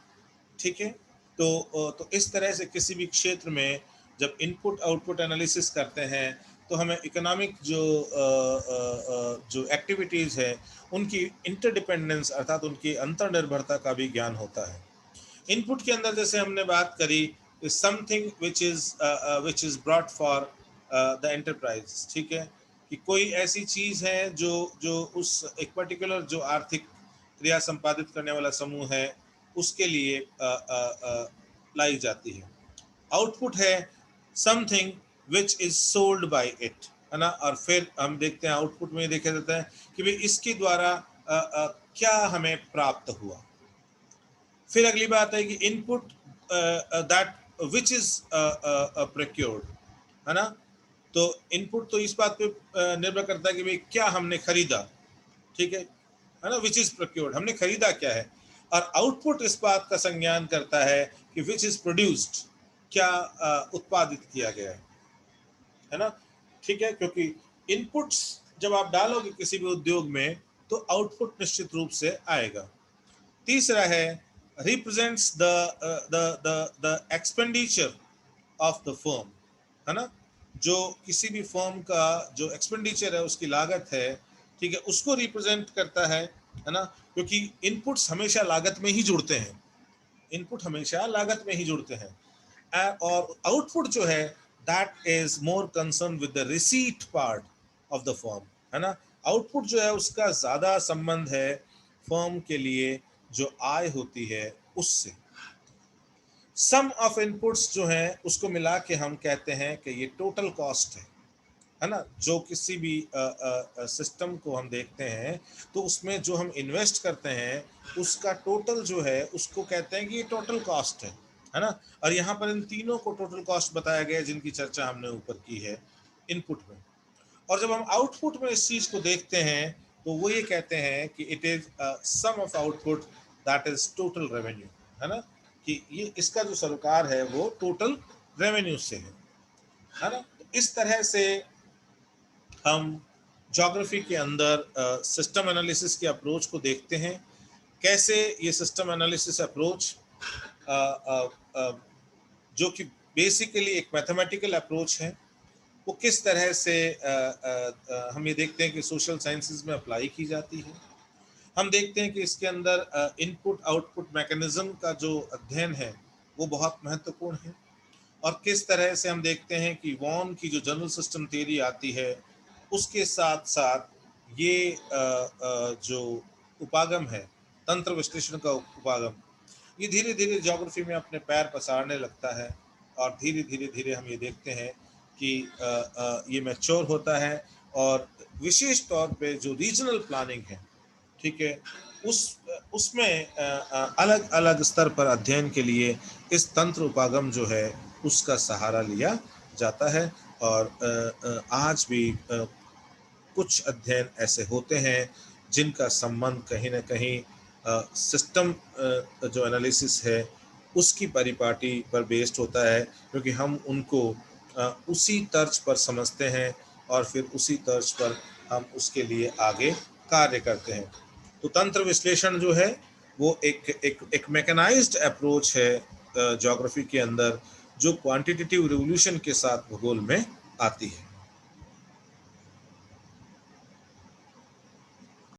ठीक है, तो इस तरह से किसी भी क्षेत्र में जब इनपुट आउटपुट एनालिसिस करते हैं तो हमें इकोनॉमिक जो एक्टिविटीज़ है उनकी इंटरडिपेंडेंस अर्थात उनकी अंतर्निर्भरता का भी ज्ञान होता है। इनपुट के अंदर जैसे हमने बात करी, something which is brought for the enterprise. ठीक है, कि कोई ऐसी चीज है जो जो उस एक पर्टिकुलर जो आर्थिक क्रिया संपादित करने वाला समूह है उसके लिए लाई जाती है। आउटपुट है something which is sold by it, है ना। और फिर हम देखते हैं आउटपुट में देखा जाता है कि भाई इसके द्वारा क्या हमें प्राप्त हुआ। फिर अगली बात है कि input that which is procured, है ना। तो इनपुट तो इस बात पे निर्भर करता है कि भाई क्या हमने खरीदा, ठीक है ना, विच इज प्रोक्योर्ड, हमने खरीदा क्या है। और आउटपुट इस बात का संज्ञान करता है कि विच इज प्रोड्यूस्ड, क्या उत्पादित किया गया है ना। ठीक है, क्योंकि इनपुट्स जब आप डालोगे किसी भी उद्योग में तो आउटपुट निश्चित रूप से आएगा। तीसरा है represents the expenditure of the firm, है ना। जो किसी भी फर्म का जो एक्सपेंडिचर है उसकी लागत है, ठीक है, उसको रिप्रेजेंट करता है ना। क्योंकि इनपुट्स हमेशा लागत में ही जुड़ते हैं, इनपुट हमेशा लागत में ही जुड़ते हैं। और आउटपुट जो है that is more concern with the receipt part of the firm, है ना। आउटपुट जो है उसका ज्यादा संबंध है फर्म के लिए जो आय होती है उससे। सम ऑफ इनपुट्स जो हैं उसको मिला के हम कहते हैं कि ये टोटल कॉस्ट है ना। जो किसी भी सिस्टम को हम देखते हैं तो उसमें जो हम इन्वेस्ट करते हैं उसका टोटल जो है उसको कहते हैं कि ये टोटल कॉस्ट है ना। और यहाँ पर इन तीनों को टोटल कॉस्ट बताया गया है जिनकी चर्चा हमने ऊपर की है इनपुट में। और जब हम आउटपुट में इस चीज को देखते हैं तो वो ये कहते हैं कि it is sum of output that is total revenue, है ना। कि ये इसका जो सरोकार है वो टोटल रेवेन्यू से है ना। इस तरह से हम ज्योग्राफी के अंदर सिस्टम एनालिसिस की अप्रोच को देखते हैं। कैसे ये सिस्टम एनालिसिस अप्रोच जो कि बेसिकली एक मैथमेटिकल अप्रोच है, वो किस तरह से हम ये देखते हैं कि सोशल साइंसेज में अप्लाई की जाती है। हम देखते हैं कि इसके अंदर इनपुट आउटपुट मैकेनिज्म का जो अध्ययन है वो बहुत महत्वपूर्ण है। और किस तरह से हम देखते हैं कि वॉन की जो जनरल सिस्टम थ्योरी आती है उसके साथ साथ ये जो उपागम है तंत्र विश्लेषण का उपागम, ये धीरे धीरे ज्योग्राफी में अपने पैर पसारने लगता है। और धीरे धीरे धीरे हम ये देखते हैं कि ये मैच्योर होता है। और विशेष तौर पे जो रीजनल प्लानिंग है, ठीक है, उसमें अलग अलग स्तर पर अध्ययन के लिए इस तंत्र उपागम जो है उसका सहारा लिया जाता है। और आज भी कुछ अध्ययन ऐसे होते हैं जिनका संबंध कहीं ना कहीं सिस्टम जो एनालिसिस है उसकी परिपाटी पर बेस्ड होता है, क्योंकि हम उनको उसी तर्ज पर समझते हैं और फिर उसी तर्ज पर हम उसके लिए आगे कार्य करते हैं। तो तंत्र विश्लेषण जो है वो एक मैकेनाइज्ड अप्रोच है ज्योग्राफी के अंदर, जो क्वांटिटेटिव रिवोल्यूशन के साथ भूगोल में आती है।